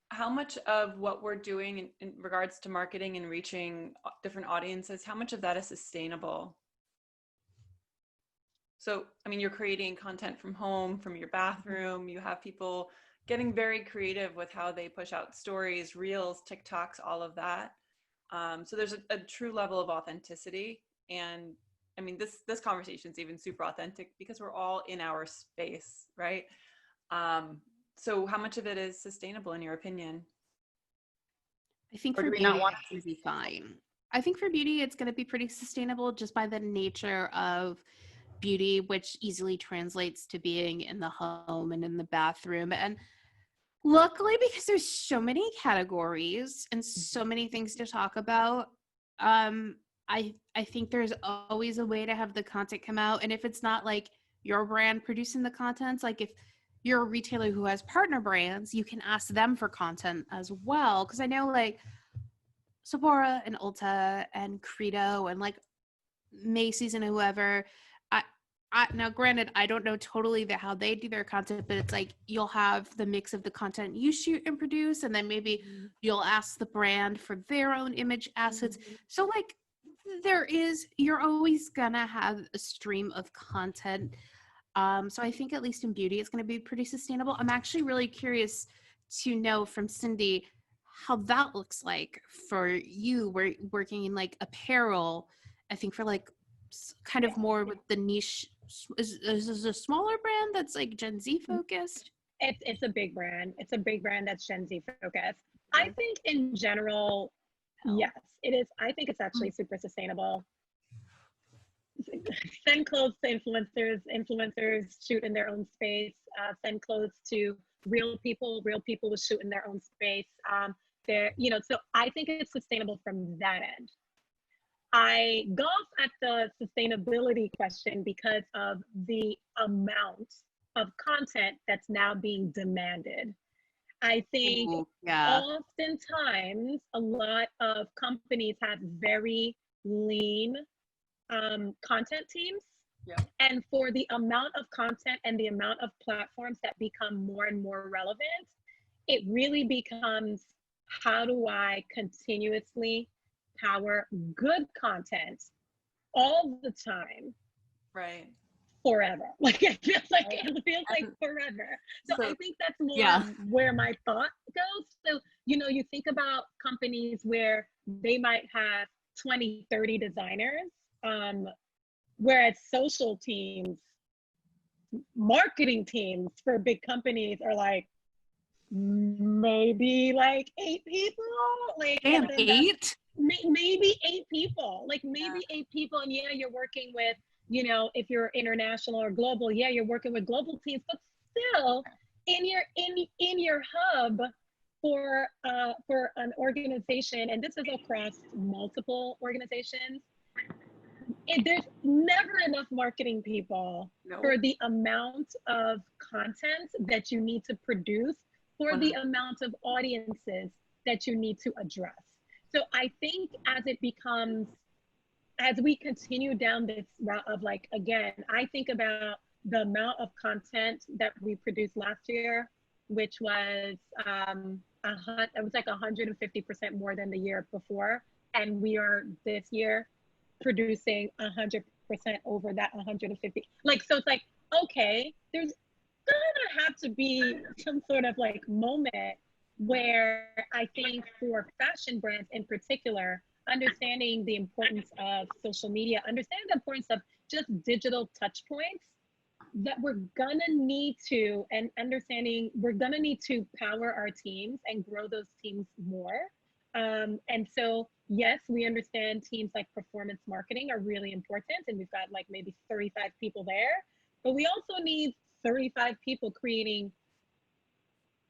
[SPEAKER 1] how much of what we're doing in regards to marketing and reaching different audiences, how much of that is sustainable? So, I mean, you're creating content from home, from your bathroom, you have people getting very creative with how they push out stories, reels, TikToks, all of that. So there's a true level of authenticity. And I mean, this conversation is even super authentic because we're all in our space, right? So how much of it is sustainable in your opinion?
[SPEAKER 3] I think for beauty, it's going to be fine. I think for beauty, it's going to be pretty sustainable just by the nature of beauty, which easily translates to being in the home and in the bathroom. And luckily, because there's so many categories and so many things to talk about, I think there's always a way to have the content come out. And if it's not like your brand producing the content, like if you're a retailer who has partner brands, you can ask them for content as well. Because I know like Sephora and Ulta and Credo and like Macy's and whoever, now granted, I don't know totally how they do their content, but it's like you'll have the mix of the content you shoot and produce, and then maybe you'll ask the brand for their own image assets. So like you're always gonna have a stream of content. So I think at least in beauty, it's gonna be pretty sustainable. I'm actually really curious to know from Cindy how that looks like for you. We're working in like apparel, I think for like kind of more with the niche. Is this a smaller brand that's like Gen Z focused?
[SPEAKER 4] It's a big brand. It's a big brand that's Gen Z focused. I think in general, yes, it is. I think it's actually super sustainable. Send clothes to influencers. Influencers shoot in their own space. Send clothes to real people. Real people will shoot in their own space. So I think it's sustainable from that end. I golf at the sustainability question because of the amount of content that's now being demanded. I think oftentimes a lot of companies have very lean content teams. And for the amount of content and the amount of platforms that become more and more relevant, it really becomes, how do I continuously power good content all the time,
[SPEAKER 1] right,
[SPEAKER 4] forever? Like it feels like forever. So I think that's more where my thought goes. So you think about companies where they might have 20, 30 designers, whereas social teams marketing teams for big companies are like maybe like 8 people, like,
[SPEAKER 3] Damn,
[SPEAKER 4] and then
[SPEAKER 3] 8?
[SPEAKER 4] maybe 8 people, like maybe 8 people. And yeah, you're working with, you know, if you're international or global, yeah, you're working with global teams, but still in your hub for an organization, and this is across multiple organizations, there's never enough marketing people for the amount of content that you need to produce, for the amount of audiences that you need to address. So I think as we continue down this route of like, again, I think about the amount of content that we produced last year, which was it was like 150% more than the year before, and we are this year producing 100% over that 150. Like, so it's like, okay, there's gonna have to be some sort of like moment where I think for fashion brands in particular, understanding the importance of social media, understanding the importance of just digital touch points, that we're gonna need to, and understanding we're gonna need to power our teams and grow those teams more. And so, yes, we understand teams like performance marketing are really important, and we've got like maybe 35 people there, but we also need 35 people creating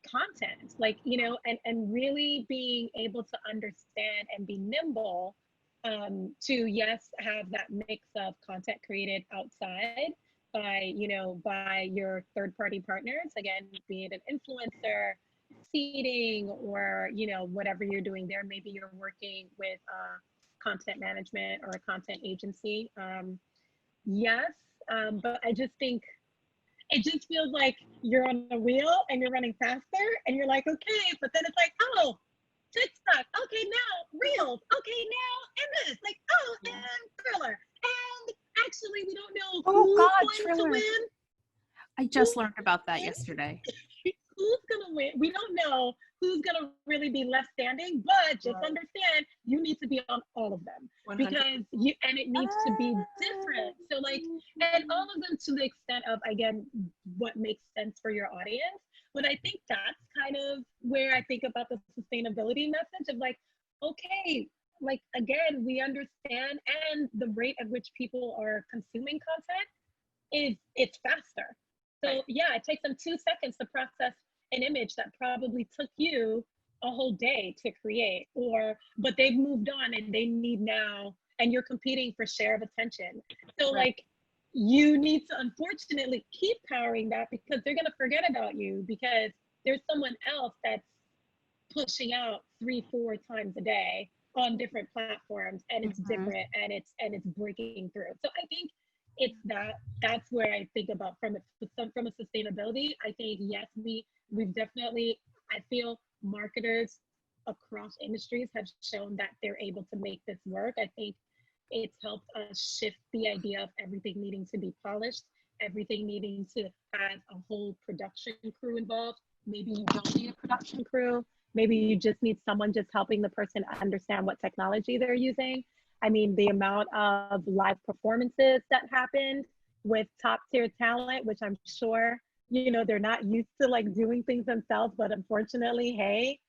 [SPEAKER 4] content, like, you know, and really being able to understand and be nimble, to, yes, have that mix of content created outside by, you know, by your third-party partners, again, be it an influencer, seeding, or, you know, whatever you're doing there. Maybe you're working with content management or a content agency. Yes, but I just think it just feels like you're on a wheel and you're running faster and you're like, okay, but then it's like, oh, TikTok, okay, now Reels, okay, now and this, like, oh, and Thriller, and actually we don't know who's going to win.
[SPEAKER 3] I just learned about that yesterday.
[SPEAKER 4] Who's gonna win? We don't know who's gonna really be left standing, but just understand you need to be on all of them
[SPEAKER 1] 100%.
[SPEAKER 4] because and it needs to be different. So like, and all of them to the extent of, again, what makes sense for your audience. But I think that's kind of where I think about the sustainability message of like, okay, like, again, we understand, and the rate at which people are consuming content it's faster. So yeah, it takes them 2 seconds to process an image that probably took you a whole day to create, but they've moved on and they need now, and you're competing for share of attention. So like, you need to unfortunately keep powering that, because they're gonna forget about you because there's someone else that's pushing out 3-4 times a day on different platforms, and it's different, and it's breaking through. So I think it's that's where I think about from a sustainability. I think, yes, we've definitely, I feel marketers across industries have shown that they're able to make this work. I think it's helped us shift the idea of everything needing to be polished, everything needing to have a whole production crew involved. Maybe you don't need a production crew. Maybe you just need someone just helping the person understand what technology they're using. I mean, the amount of live performances that happened with top tier talent, which I'm sure, you know, they're not used to like doing things themselves, but unfortunately, hey,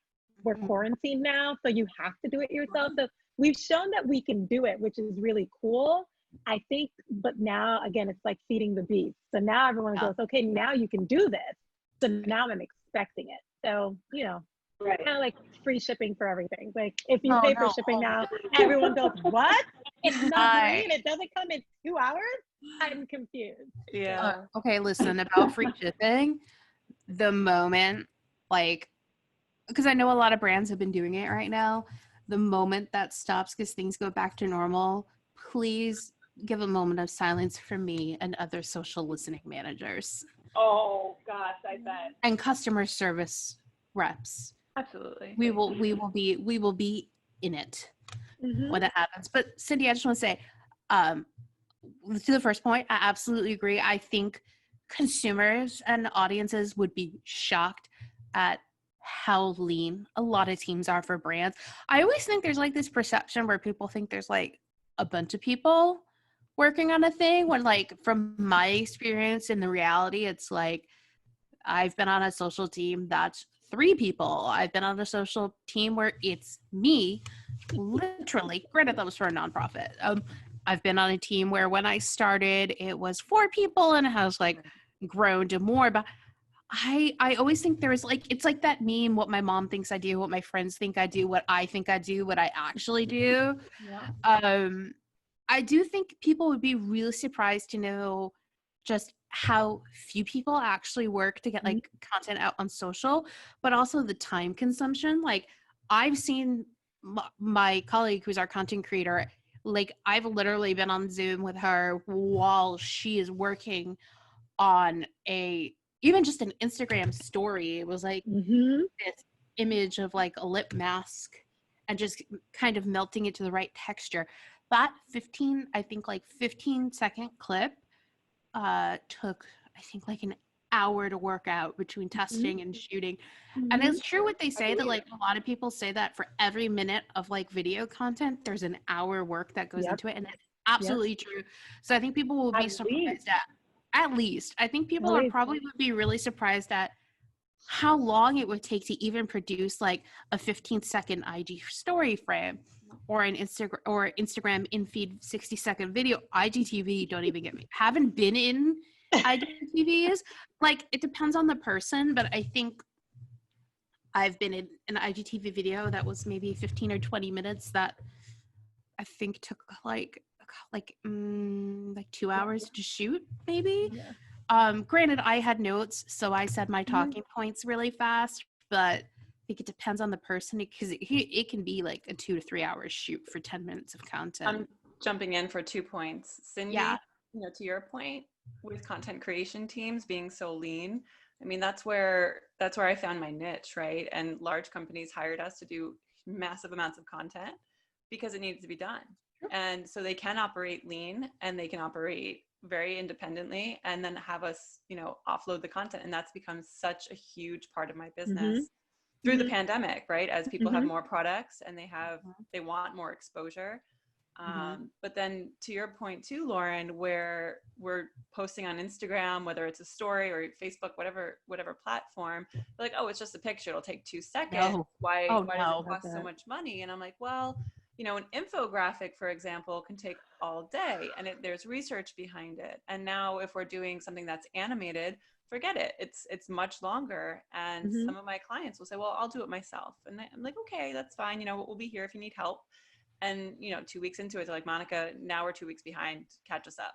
[SPEAKER 4] we're quarantined now, so you have to do it yourself. So we've shown that we can do it, which is really cool, I think. But now, again, it's like feeding the beast. So now everyone goes, okay, now you can do this. So now I'm expecting it. So, you know, kind of like free shipping for everything. Like, if you pay for shipping now, everyone goes, what? It's not free and it doesn't come in 2 hours? I'm confused.
[SPEAKER 1] Yeah.
[SPEAKER 3] Okay, listen, about free shipping, the moment, like, because I know a lot of brands have been doing it right now, the moment that stops because things go back to normal, please give a moment of silence for me and other social listening managers.
[SPEAKER 2] Oh gosh, I bet.
[SPEAKER 3] And customer service reps.
[SPEAKER 1] Absolutely.
[SPEAKER 3] We will be in it when it happens. But Cindy, I just want to say, to the first point, I absolutely agree. I think consumers and audiences would be shocked at how lean a lot of teams are for brands. I always think there's like this perception where people think there's like a bunch of people working on a thing, when like from my experience in the reality, it's like I've been on a social team that's 3 people. I've been on a social team where it's me, literally. Granted, that was for a nonprofit. I've been on a team where when I started, it was 4 people and it has like grown to more. But I always think there's like, it's like that meme, what my mom thinks I do, what my friends think I do, what I think I do, what I actually do.
[SPEAKER 1] Yeah.
[SPEAKER 3] I do think people would be really surprised to know just how few people actually work to get like content out on social, but also the time consumption. Like I've seen my colleague who's our content creator, like I've literally been on Zoom with her while she is working on even just an Instagram story. It was like this image of like a lip mask and just kind of melting it to the right texture. That 15-second clip took, I think, like an hour to work out between testing and shooting. And it's true what they say, that like a lot of people say that for every minute of like video content, there's an hour work that goes into it. And it's absolutely true. So I think people will be surprised at least. I think people are probably would be really surprised at how long it would take to even produce like a 15-second IG story frame or an Instagram in feed 60-second video. IGTV, don't even get me. Haven't been in IGTVs. Like it depends on the person, but I think I've been in an IGTV video that was maybe 15 or 20 minutes that I think took like 2 hours to shoot, maybe. Granted, I had notes, so I said my talking points really fast, but I think it depends on the person, because it can be like a 2 to 3 hours shoot for 10 minutes of content.
[SPEAKER 1] I'm jumping in for 2 points. Cindy, you know, to your point with content creation teams being so lean, I mean, that's where I found my niche, right? And large companies hired us to do massive amounts of content because it needed to be done. And so they can operate lean and they can operate very independently and then have us, you know, offload the content. And that's become such a huge part of my business through the pandemic, right? As people have more products and they want more exposure. But then to your point too, Lauren, where we're posting on Instagram, whether it's a story or Facebook, whatever platform, they're like, oh, it's just a picture. It'll take 2 seconds. Why does it cost so much money? And I'm like, well, you know, an infographic, for example, can take all day and there's research behind it. And now if we're doing something that's animated, forget it. It's much longer. And some of my clients will say, well, I'll do it myself. And I'm like, okay, that's fine. You know, we'll be here if you need help. And, you know, 2 weeks into it, they're like, Monica, now we're 2 weeks behind, catch us up.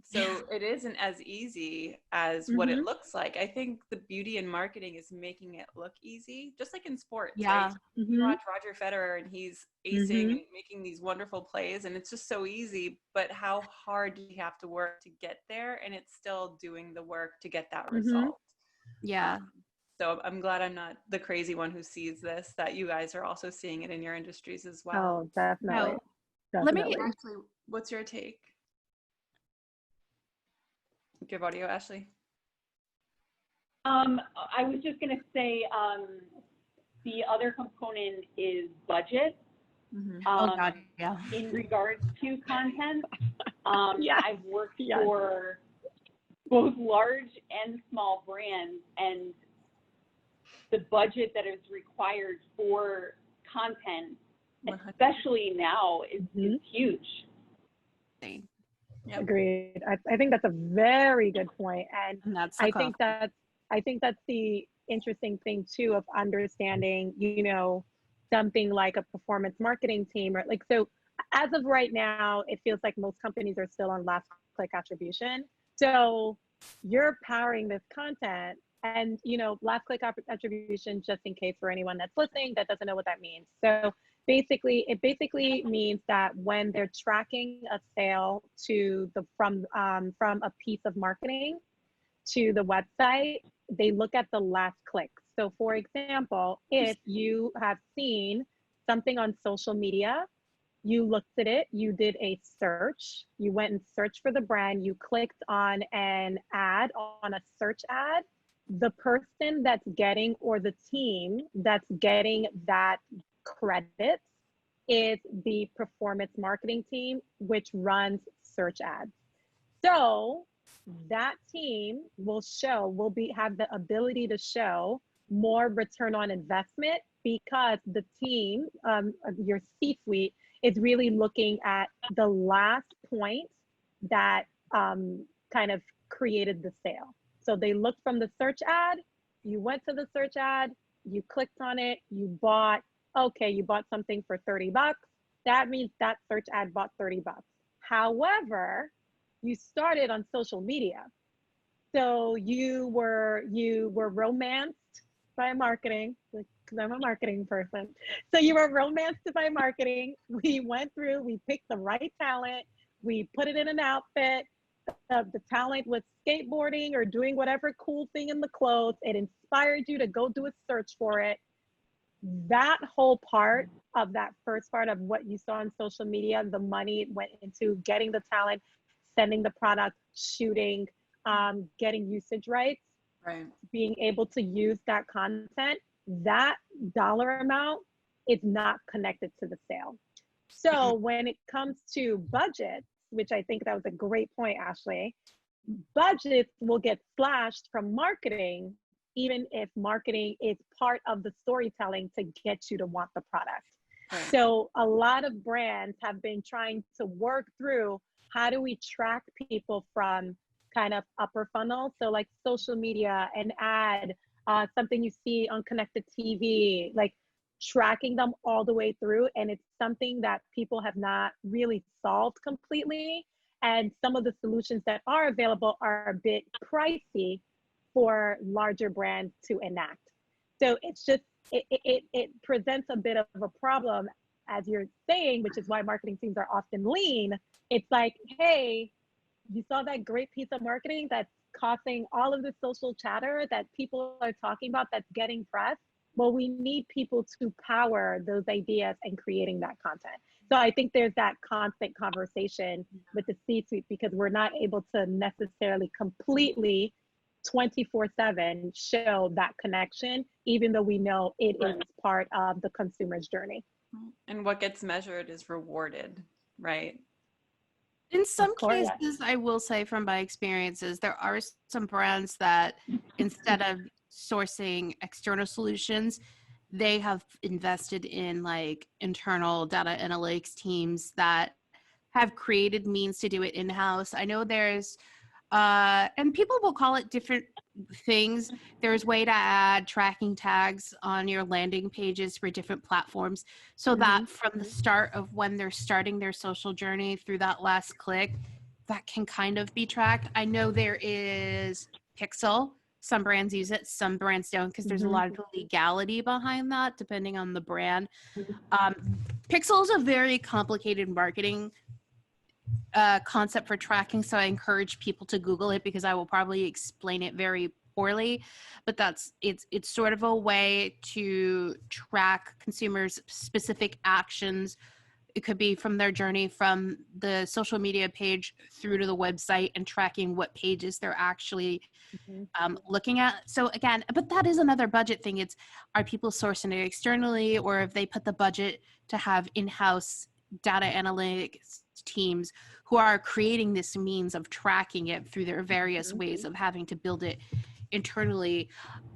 [SPEAKER 1] So it isn't as easy as what it looks like. I think the beauty in marketing is making it look easy, just like in sports. Right? You watch Roger Federer and he's acing and making these wonderful plays and it's just so easy, but how hard do you have to work to get there? And it's still doing the work to get that result. So I'm glad I'm not the crazy one who sees this, that you guys are also seeing it in your industries as well.
[SPEAKER 4] Oh, definitely.
[SPEAKER 3] Let me
[SPEAKER 1] actually, what's your take? Give audio, Ashley.
[SPEAKER 2] I was just going to say the other component is budget. In regards to content, I've worked for both large and small brands, and the budget that is required for content, especially now, is huge.
[SPEAKER 4] Agreed. I think that's a very good point, and I think that's the interesting thing too of understanding, you know, something like a performance marketing team, or like, so as of right now, it feels like most companies are still on last click attribution. So you're powering this content, and you know, last click attribution, just in case for anyone that's listening that doesn't know what that means. So it basically means that when they're tracking a sale to from a piece of marketing to the website, they look at the last click. So for example, if you have seen something on social media, you looked at it, you did a search, you went and searched for the brand, you clicked on an ad, on a search ad, the person that's getting, or the team that's getting that credit is the performance marketing team, which runs search ads. So that team have the ability to show more return on investment because the team, your C-suite, is really looking at the last point that kind of created the sale. So they looked from the search ad, you went to the search ad, you clicked on it, you bought, okay, you bought something for $30. That means that search ad bought $30. However, you started on social media. So you were romanced by marketing, because I'm a marketing person. So you were romanced by marketing. We went through, we picked the right talent, we put it in an outfit. The talent was skateboarding or doing whatever cool thing in the clothes. It inspired you to go do a search for it. That whole part of that first part of what you saw on social media, the money went into getting the talent, sending the product, shooting, getting usage rights,
[SPEAKER 1] Right.
[SPEAKER 4] being able to use that content. That dollar amount is not connected to the sale. So when it comes to budgets, which I think that was a great point, Ashley, budgets will get slashed from marketing, even if marketing is part of the storytelling to get you to want the product.
[SPEAKER 1] Right.
[SPEAKER 4] So a lot of brands have been trying to work through, how do we track people from kind of upper funnel? So like social media, an ad, something you see on connected TV, like tracking them all the way through. And it's something that people have not really solved completely. And some of the solutions that are available are a bit pricey for larger brands to enact. So it's just, it presents a bit of a problem, as you're saying, which is why marketing teams are often lean. It's like, hey, you saw that great piece of marketing that's causing all of the social chatter that people are talking about, that's getting press. Well, we need people to power those ideas and creating that content. So I think there's that constant conversation with the C-suite, because we're not able to necessarily completely 24/7 show that connection, even though we know it is part of the consumer's journey.
[SPEAKER 1] And what gets measured is rewarded, right?
[SPEAKER 3] In some cases, I will say from my experiences, there are some brands that instead of sourcing external solutions, they have invested in like internal data analytics teams that have created means to do it in-house. I know there's, and people will call it different things. There's way to add tracking tags on your landing pages for different platforms, so that from the start of when they're starting their social journey through that last click, that can kind of be tracked. I know there is Pixel. Some brands use it, some brands don't, because there's a lot of legality behind that, depending on the brand. Pixel is a very complicated marketing concept for tracking, so I encourage people to Google it, because I will probably explain it very poorly, but it's sort of a way to track consumers' specific actions. It could be from their journey from the social media page through to the website, and tracking what pages they're actually looking at. So again, but that is another budget thing. It's, are people sourcing it externally, or if they put the budget to have in-house data analytics teams who are creating this means of tracking it through their various ways of having to build it internally.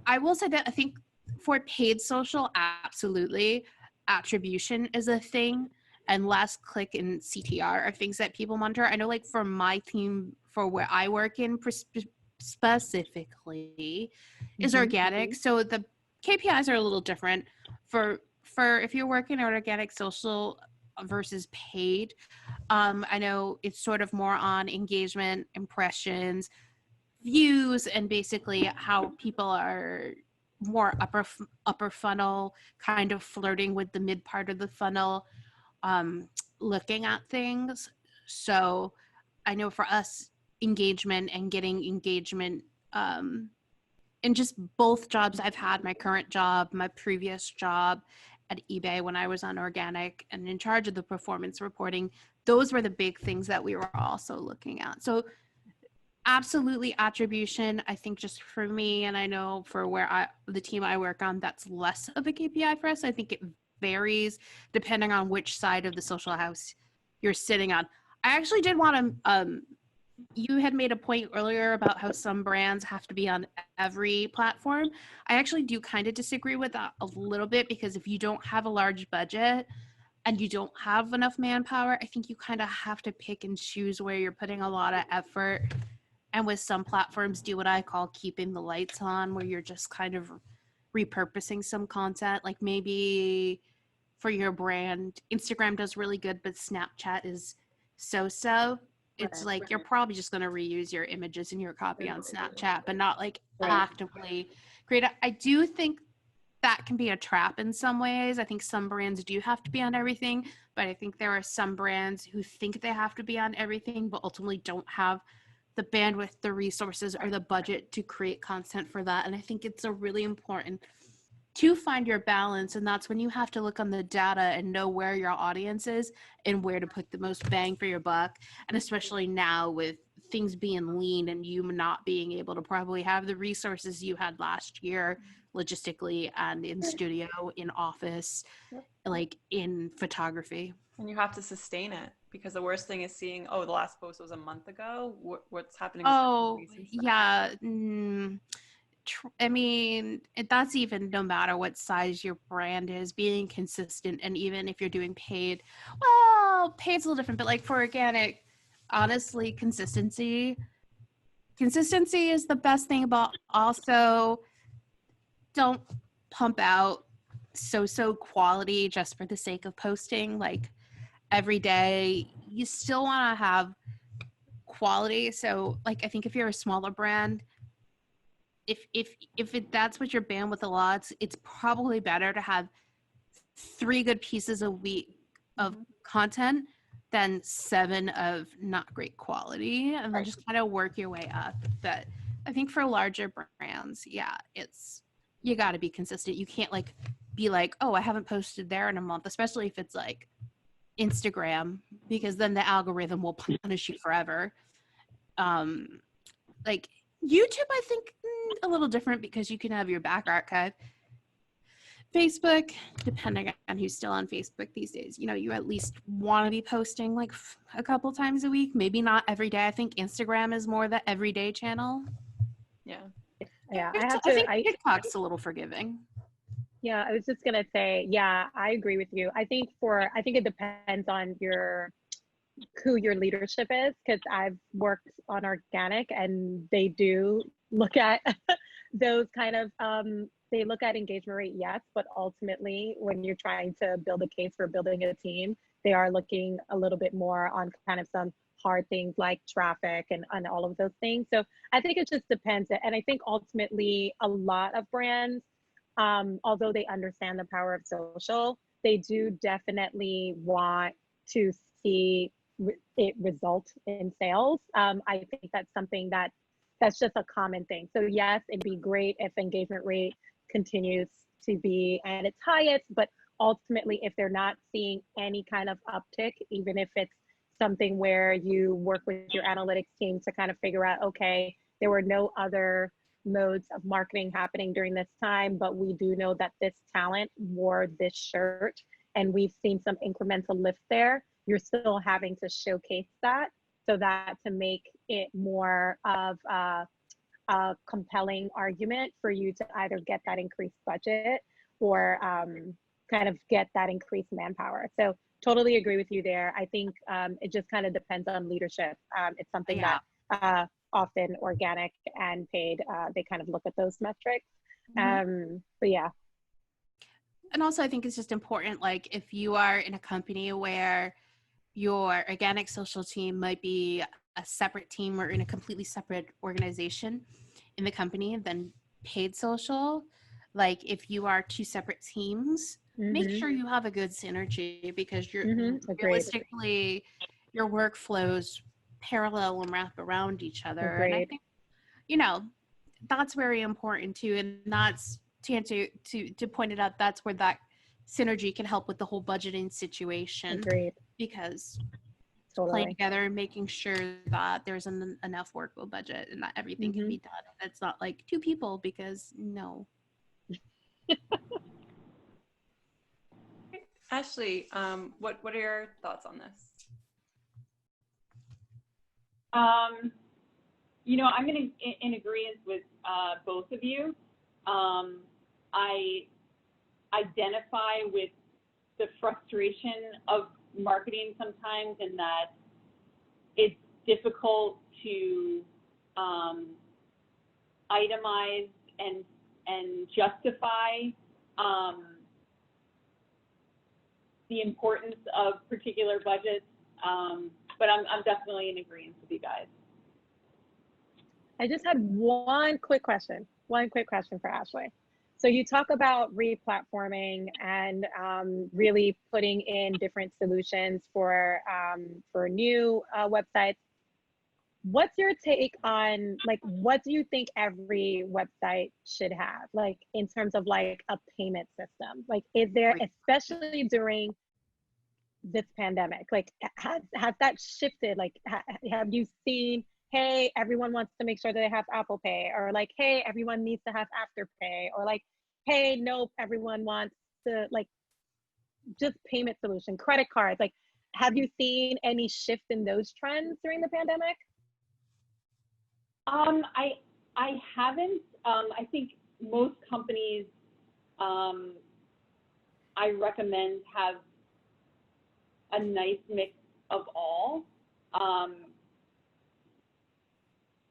[SPEAKER 3] I will say that I think for paid social, absolutely, attribution is a thing, and last click and CTR are things that people monitor. I know, like for my team, for where I work in specifically, is organic. So the KPIs are a little different for if you're working on organic social versus paid. I know it's sort of more on engagement, impressions, views, and basically how people are more upper funnel, kind of flirting with the mid part of the funnel, looking at things. So I know for us, engagement and getting engagement, in just both jobs I've had, my current job, my previous job at eBay when I was on organic and in charge of the performance reporting, those were the big things that we were also looking at. So absolutely attribution, I think, just for me, and I know for the team I work on, that's less of a KPI for us. I think it varies depending on which side of the social house you're sitting on. I actually did want to, you had made a point earlier about how some brands have to be on every platform. I actually do kind of disagree with that a little bit, because if you don't have a large budget and you don't have enough manpower, I think you kind of have to pick and choose where you're putting a lot of effort. And with some platforms, do what I call keeping the lights on, where you're just kind of repurposing some content. Like maybe for your brand, Instagram does really good, but Snapchat is so. It's like you're probably just going to reuse your images and your copy on Snapchat, but not like actively create. I do think that can be a trap in some ways. I think some brands do have to be on everything, but I think there are some brands who think they have to be on everything, but ultimately don't have the bandwidth, the resources, or the budget to create content for that. And I think it's a really important to find your balance. And that's when you have to look on the data and know where your audience is and where to put the most bang for your buck. And especially now with things being lean and you not being able to probably have the resources you had last year logistically and in studio, in office, like in photography.
[SPEAKER 1] And you have to sustain it, because the worst thing is seeing, oh, the last post was a month ago. What's happening?
[SPEAKER 3] Oh, yeah. I mean, that's even no matter what size your brand is, being consistent. And even if you're doing paid, well, paid's a little different, but like for organic, honestly, consistency is the best thing. About also, don't pump out so quality just for the sake of posting. Like every day, you still want to have quality. So like, I think if you're a smaller brand, if that's what your bandwidth allows, it's probably better to have 3 good pieces a week of content than 7 of not great quality, and then just kind of work your way up. But I think for larger brands, yeah, you got to be consistent. You can't like be like, oh, I haven't posted there in a month, especially if it's like Instagram, because then the algorithm will punish you forever. Like YouTube, I think a little different because you can have your back archive. Facebook, depending on who's still on Facebook these days, you at least want to be posting like a couple times a week, maybe not every day. I think Instagram is more the everyday channel.
[SPEAKER 1] Yeah.
[SPEAKER 3] I think TikTok's a little forgiving.
[SPEAKER 4] Yeah, I was just gonna say, yeah, I agree with you. I think it depends on who your leadership is, because I've worked on organic and they do look at those kind of they look at engagement rate, yes, but ultimately when you're trying to build a case for building a team, they are looking a little bit more on kind of some hard things like traffic and all of those things. So I think it just depends. And I think ultimately a lot of brands, although they understand the power of social, they do definitely want to see it result in sales. I think that's something that's just a common thing. So yes, it'd be great if engagement rate continues to be at its highest, but ultimately if they're not seeing any kind of uptick, even if it's something where you work with your analytics team to kind of figure out, okay, there were no other modes of marketing happening during this time, but we do know that this talent wore this shirt and we've seen some incremental lift there. You're still having to showcase that, so that to make it more of a compelling argument for you to either get that increased budget or kind of get that increased manpower. So totally agree with you there. I think it just kind of depends on leadership. It's something that often organic and paid, they kind of look at those metrics. But yeah.
[SPEAKER 3] And also I think it's just important, like if you are in a company where your organic social team might be a separate team or in a completely separate organization in the company than paid social, like if you are 2 separate teams, make sure you have a good synergy, because you're realistically your workflows parallel and wrap around each other. And I think that's very important too, and that's to point it out, that's where that synergy can help with the whole budgeting situation. Because playing together and making sure that there's enough workable budget and that everything can be done. And it's not like 2 people, because no.
[SPEAKER 1] Ashley, what are your thoughts on this?
[SPEAKER 2] You know, I'm in agreement with both of you. I identify with the frustration of marketing sometimes, in that it's difficult to itemize and justify the importance of particular budgets. But I'm definitely in agreement with you guys.
[SPEAKER 4] I just had one quick question for Ashley. So you talk about re-platforming and really putting in different solutions for new websites. What's your take on, like, what do you think every website should have, like, in terms of like a payment system? Like, is there, especially during this pandemic, like, has that shifted? Like, have you seen, hey, everyone wants to make sure that they have Apple Pay, or like, hey, everyone needs to have Afterpay, or like, hey, nope, everyone wants to, like, just payment solution, credit cards? Like, have you seen any shift in those trends during the pandemic?
[SPEAKER 2] I haven't. I think most companies I recommend have a nice mix of all.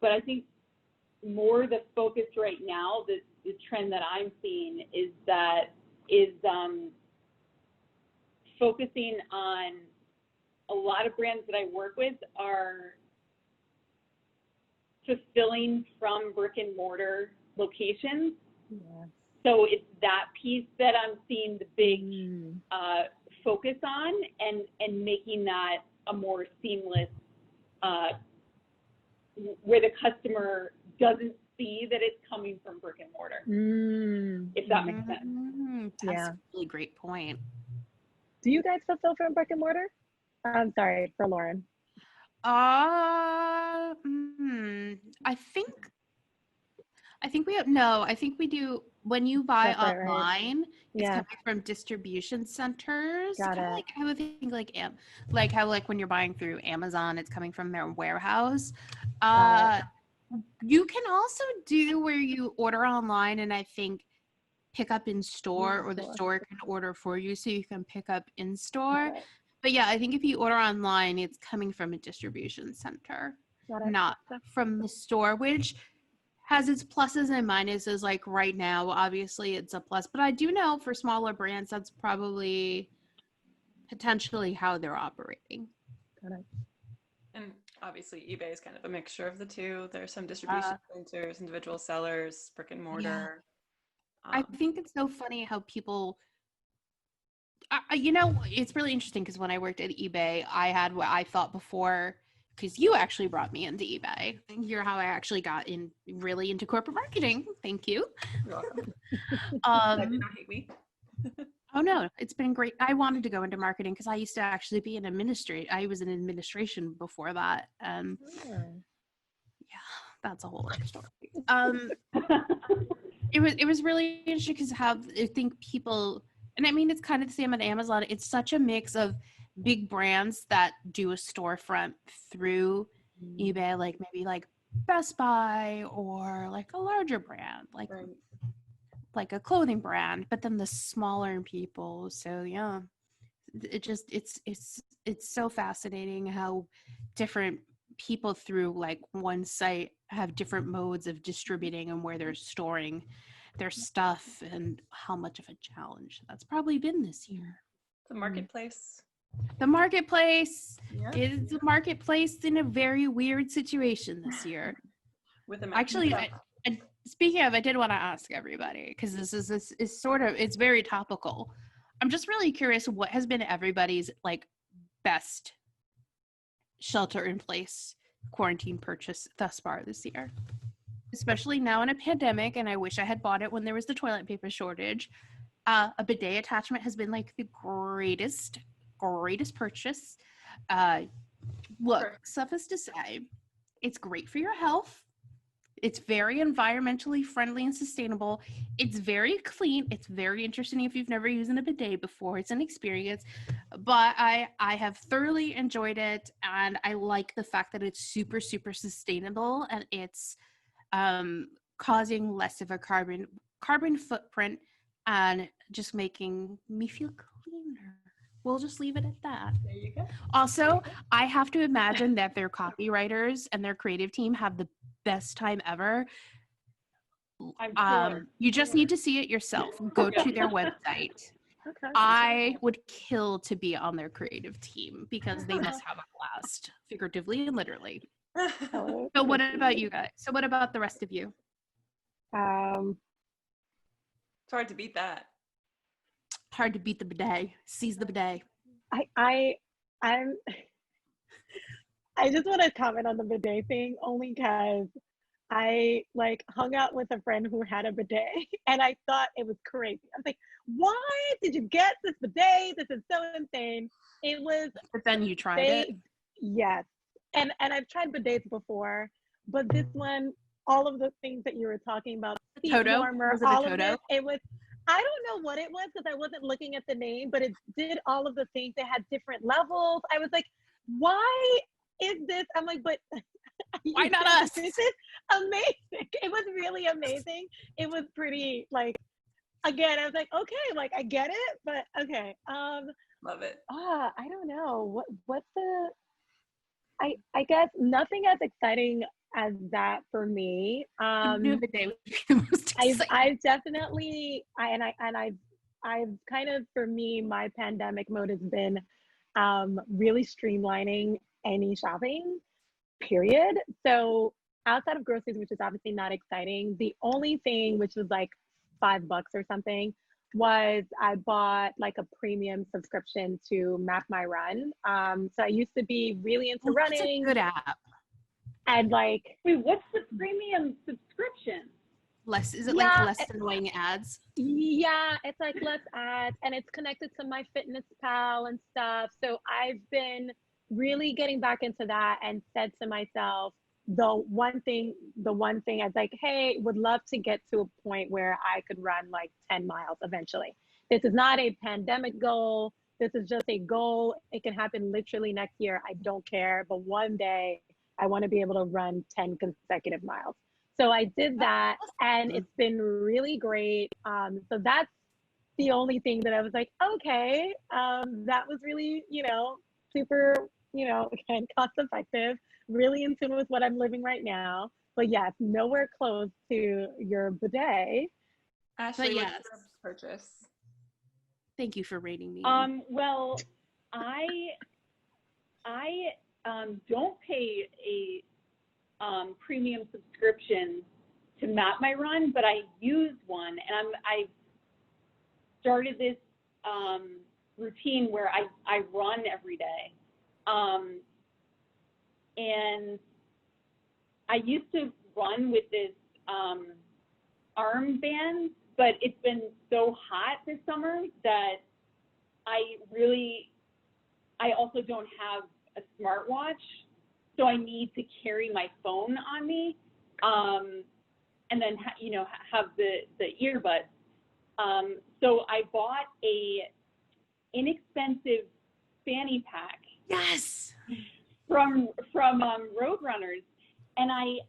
[SPEAKER 2] But I think more the focus right now, the trend that I'm seeing is focusing on, a lot of brands that I work with are fulfilling from brick and mortar locations.
[SPEAKER 4] Yeah.
[SPEAKER 2] So it's that piece that I'm seeing the big focus on, and making that a more seamless, where the customer doesn't see that it's coming from brick and mortar, if that makes sense.
[SPEAKER 3] That's a really great point.
[SPEAKER 4] Do you guys fulfill from brick and mortar? I'm sorry, for Lauren.
[SPEAKER 3] I think we have, no, I think we do. When you buy
[SPEAKER 4] That's right,
[SPEAKER 3] online,
[SPEAKER 4] right?
[SPEAKER 3] it's
[SPEAKER 4] Yeah.
[SPEAKER 3] coming from distribution centers.
[SPEAKER 4] Got
[SPEAKER 3] Kind of
[SPEAKER 4] it.
[SPEAKER 3] like, I would think like how like when you're buying through Amazon, it's coming from their warehouse. You can also do where you order online and I think pick up in store, or the store can order for you, so you can pick up in store. But yeah, I think if you order online, it's coming from a distribution center, not from the store, which has its pluses and minuses. Like right now, obviously it's a plus, but I do know for smaller brands, that's probably potentially how they're operating.
[SPEAKER 1] And obviously eBay is kind of a mixture of the two. There's some distribution centers, individual sellers, brick and mortar.
[SPEAKER 3] Yeah. I think it's so funny how people, you know, it's really interesting because when I worked at eBay, I had what I thought before, because you actually brought me into eBay. You're how I actually got really into corporate marketing. Thank you.
[SPEAKER 1] You're welcome. Do not hate me.
[SPEAKER 3] Oh no, it's been great. I wanted to go into marketing because I used to actually be an administrator. I was in administration before that. Yeah, that's a whole other story. It was really interesting because how I think people, and I mean, it's kind of the same at Amazon. It's such a mix of big brands that do a storefront through eBay, like maybe like Best Buy, or like a larger brand, like a clothing brand, but then the smaller people. So yeah, it's so fascinating how different people through like one site have different modes of distributing and where they're storing their stuff, and how much of a challenge that's probably been this year.
[SPEAKER 1] The marketplace.
[SPEAKER 3] The marketplace is the marketplace in a very weird situation this year. Actually, speaking of, I did want to ask everybody, because this is sort of, it's very topical. I'm just really curious, what has been everybody's like best shelter in place quarantine purchase thus far this year? Especially now in a pandemic, and I wish I had bought it when there was the toilet paper shortage. A bidet attachment has been like the greatest purchase. Look, suffice to say, it's great for your health. It's very environmentally friendly and sustainable. It's very clean. It's very interesting if you've never used a bidet before. It's an experience, but I have thoroughly enjoyed it, and I like the fact that it's super, super sustainable, and it's causing less of a carbon footprint and just making me feel cleaner. We'll just leave it at that.
[SPEAKER 2] There you go.
[SPEAKER 3] Also, I have to imagine that their copywriters and their creative team have the best time ever.
[SPEAKER 2] I'm sure.
[SPEAKER 3] You just need to see it yourself. Go to their website.
[SPEAKER 4] Okay.
[SPEAKER 3] I would kill to be on their creative team because they must have a blast, figuratively and literally.
[SPEAKER 4] Hello.
[SPEAKER 3] So what about you guys? So what about the rest of you?
[SPEAKER 1] It's hard to beat that.
[SPEAKER 3] Hard to beat the bidet. Seize the bidet.
[SPEAKER 4] I just want to comment on the bidet thing only because I like hung out with a friend who had a bidet and I thought it was crazy. I was like, why did you get this bidet? This is so insane. It was.
[SPEAKER 3] But then you tried it.
[SPEAKER 4] Yes. And I've tried bidets before, but this one, all of the things that you were talking about,
[SPEAKER 3] Toto?
[SPEAKER 4] warmer,
[SPEAKER 3] Was it a
[SPEAKER 4] all
[SPEAKER 3] Toto?
[SPEAKER 4] of it was, I don't know what it was because I wasn't looking at the name, but it did all of the things. It had different levels. I was like, why is this? I'm like, but
[SPEAKER 3] why not us?
[SPEAKER 4] This is amazing. It was really amazing. It was pretty like, again, I was like, okay, like I get it, but okay.
[SPEAKER 1] Love it.
[SPEAKER 4] I don't know. What's the, I guess nothing as exciting as that for me.
[SPEAKER 3] New bidet would be the most exciting.
[SPEAKER 4] I've definitely, I've kind of, for me, my pandemic mode has been really streamlining any shopping, period. So outside of groceries, which is obviously not exciting, the only thing which was like $5 or something was I bought like a premium subscription to Map My Run. So I used to be really into running.
[SPEAKER 3] That's a good app.
[SPEAKER 4] And like,
[SPEAKER 2] Wait, what's the premium subscription?
[SPEAKER 3] Less, is it like less annoying ads?
[SPEAKER 4] Yeah, it's like less ads and it's connected to my Fitness Pal and stuff. So I've been really getting back into that and said to myself, the one thing I was like, hey, would love to get to a point where I could run like 10 miles eventually. This is not a pandemic goal. This is just a goal. It can happen literally next year. I don't care. But one day I want to be able to run 10 consecutive miles. So I did that and it's been really great. So that's the only thing that I was like, okay, that was really, super, again, cost effective, really in tune with what I'm living right now. But yes, nowhere close to your bidet.
[SPEAKER 1] Ashley, what's your purchase?
[SPEAKER 3] Thank you for rating me.
[SPEAKER 2] Well, I don't pay a premium subscription to Map My Run, but I use one, and I started this routine where I run every day, and I used to run with this armband, but it's been so hot this summer that I also don't have a smartwatch, so I need to carry my phone on me, and then have the earbuds. So I bought a inexpensive fanny pack.
[SPEAKER 3] Yes.
[SPEAKER 2] From Roadrunners, and I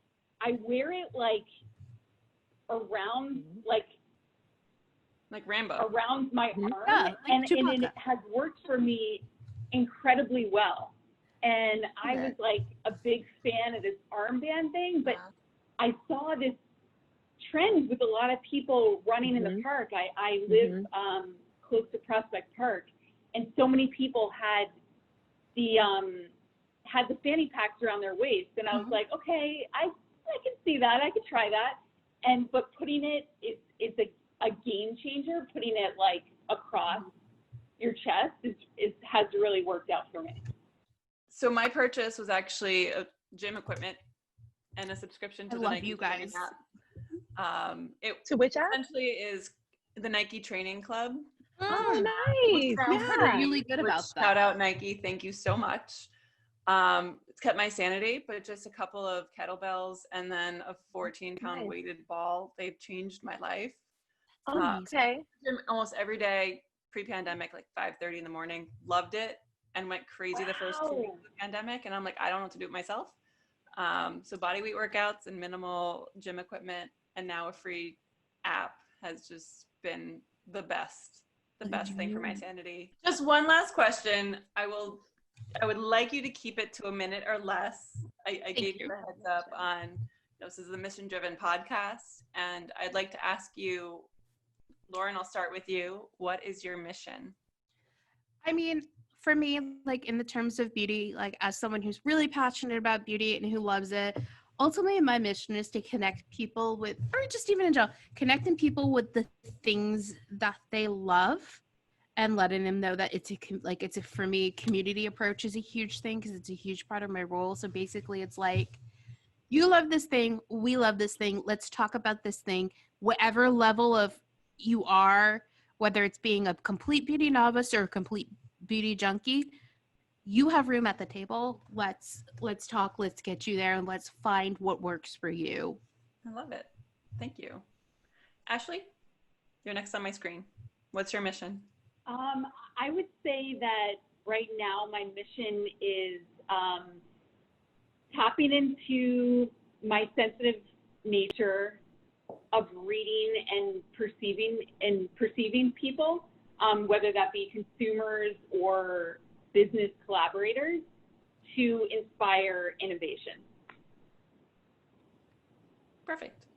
[SPEAKER 2] wear it like around like
[SPEAKER 1] Rambo
[SPEAKER 2] around my arm,
[SPEAKER 3] yeah, like
[SPEAKER 2] and it has worked for me incredibly well. And I was like a big fan of this armband thing, but I saw this trend with a lot of people running in the park. I live close to Prospect Park, and so many people had the fanny packs around their waist, and I was like, okay, I can see that, I could try that, but putting it is a game changer. Putting it like across your chest has really worked out for me.
[SPEAKER 1] So my purchase was actually a gym equipment and a subscription to the Nike
[SPEAKER 3] you guys.
[SPEAKER 1] app.
[SPEAKER 4] To which app?
[SPEAKER 1] Essentially is the Nike Training Club.
[SPEAKER 4] Oh, nice.
[SPEAKER 3] I've heard really good about that.
[SPEAKER 1] Shout out Nike. Thank you so much. It's kept my sanity, but just a couple of kettlebells and then a 14-pound
[SPEAKER 4] Nice.
[SPEAKER 1] weighted ball, they've changed my life.
[SPEAKER 4] Okay.
[SPEAKER 1] Gym almost every day pre-pandemic, like 5:30 in the morning, loved it, and went crazy the first 2 weeks of the pandemic. And I'm like, I don't know what to do with myself. So body weight workouts and minimal gym equipment, and now a free app has just been the best thing for my sanity. Just one last question. I would like you to keep it to a minute or less. I gave you a heads up on, this is the Mission Driven podcast, and I'd like to ask you, Lauren, I'll start with you. What is your mission?
[SPEAKER 3] I mean, for me, like in the terms of beauty, like as someone who's really passionate about beauty and who loves it, ultimately my mission is to connect people with, or just even in general, connecting people with the things that they love and letting them know that for me, community approach is a huge thing because it's a huge part of my role. So basically it's like, you love this thing, we love this thing, let's talk about this thing, whatever level of you are, whether it's being a complete beauty novice or a complete beauty junkie, you have room at the table. Let's talk, let's get you there, and let's find what works for you.
[SPEAKER 1] I love it. Thank you. Ashley, you're next on my screen. What's your mission?
[SPEAKER 2] I would say that right now my mission is tapping into my sensitive nature of reading and perceiving people, whether that be consumers or business collaborators, to inspire innovation.
[SPEAKER 1] Perfect.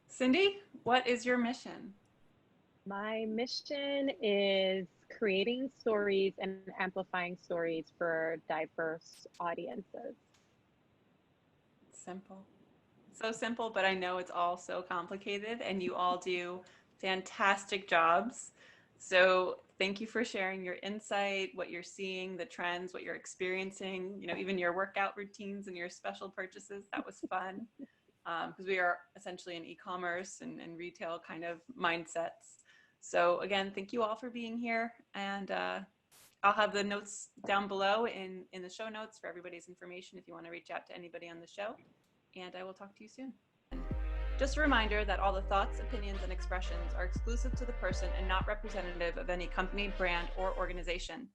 [SPEAKER 1] Cindy, what is your mission?
[SPEAKER 4] My mission is creating stories and amplifying stories for diverse audiences.
[SPEAKER 1] Simple. So simple, but I know it's all so complicated, and you all do fantastic jobs. So thank you for sharing your insight, what you're seeing, the trends, what you're experiencing, even your workout routines and your special purchases. That was fun, because we are essentially in e-commerce and retail kind of mindsets. So again, thank you all for being here, and I'll have the notes down below in the show notes for everybody's information if you want to reach out to anybody on the show, and I will talk to you soon. Just a reminder that all the thoughts, opinions, and expressions are exclusive to the person and not representative of any company, brand, or organization.